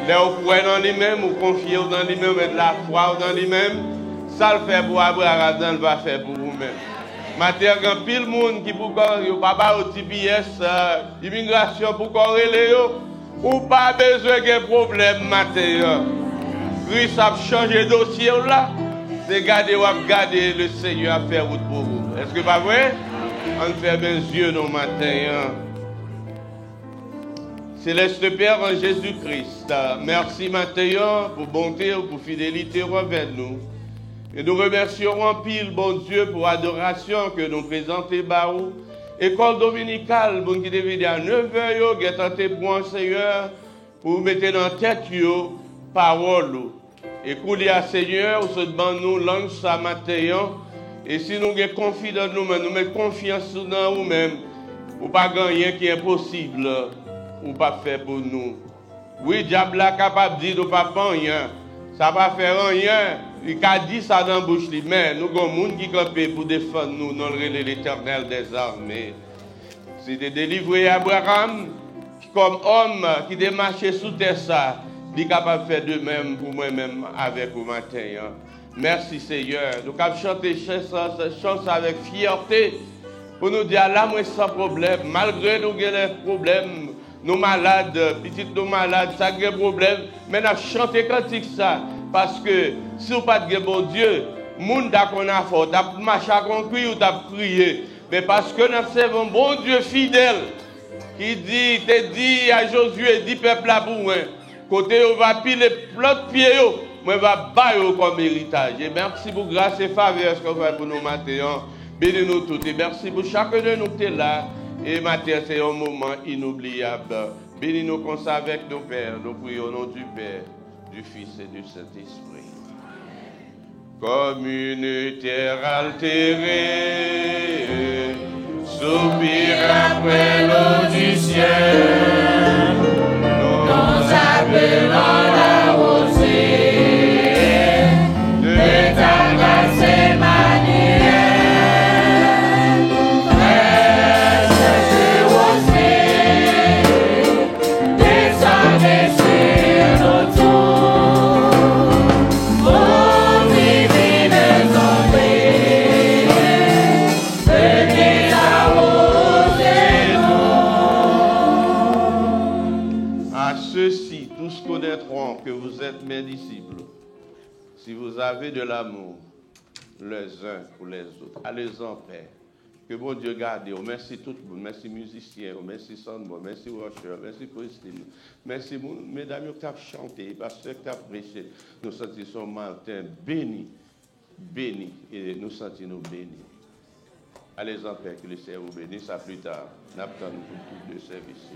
Là, vous croyez dans lui-même, vous confiez dans lui-même, et de la foi dans lui-même. Ça le fait pour Abraham, il va faire pour vous-même. Matin, il y a pile monde qui pour papa au TPS, immigration pour corréler, ou pas besoin de problème matin. Christ a changé de dossier là. C'est garder ou garder le Seigneur à faire route pour vous. Est-ce que pas vrai? On ferme les yeux nos matins. Céleste Père en Jésus-Christ, merci matin pour bonté, pour fidélité envers nous. Et nous remercions en pile, bon Dieu, pour l'adoration que nous présentons Barou. École dominicale, bon qui devait à 9h, qui est tenté pour un Seigneur, pour mettre dans la tête, parole. Et couler à Seigneur, ou se demande nous, langue ça matin. Et si nous avons confiance dans nous-mêmes, nous mettons confiance dans nous-mêmes, ou pas gagner qui est impossible, ou pas faire pour nous. Oui, diable est capable de dire, nous pas rien. Ça va faire rien. Il a dit ça dans la bouche, mais nous avons des gens qui campent pour défendre nous, dans l'Éternel des armées. C'était délivré Abraham, comme homme qui démarchait sous terre, ça, il est capable de faire de même pour moi-même avec vous matin. Merci Seigneur. Nous avons chanté cette chanson avec fierté pour nous dire là, moi sans problème, malgré nous avons des problèmes, nos malades, petites nos malades, ça a des problèmes, mais nous avons chanté cantique ça. Parce que si vous n'avez pas de bon Dieu, les gens qu'on a fait, vous marché à conclure ou vous prié. Mais parce que nous avons un bon Dieu fidèle qui dit, te dit à Josué, dit peuple à vous, côté on va piler l'autre pied, moi va bailler comme héritage. Et merci pour grâce et faveur que vous faites pour nous matin. Bénis-nous tous et merci pour chacun de nous qui est là. Et matin, c'est un moment inoubliable. Bénis-nous comme ça avec nos pères. Nous prions au nom du Père, du Fils et du Saint-Esprit. Comme une terre altérée, soupire après l'eau du ciel, nous appelons la rosée de ta grâce et manière. Reste rosée, descendez sur nos tours. Ceux-ci, tous connaîtront que vous êtes mes disciples, si vous avez de l'amour les uns pour les autres. Allez en paix. Que bon Dieu garde. Merci tout le monde. Merci musiciens. Merci Sandbo. Merci Rocher. Merci Christine. Merci mesdames qui ont chanté, pasteurs qui ont prêché. Nous sentons Martin béni, béni, et nous sentons nous bénis. Allez en paix, que le Seigneur vous bénisse. À plus tard. Nous attendons pour tout le service.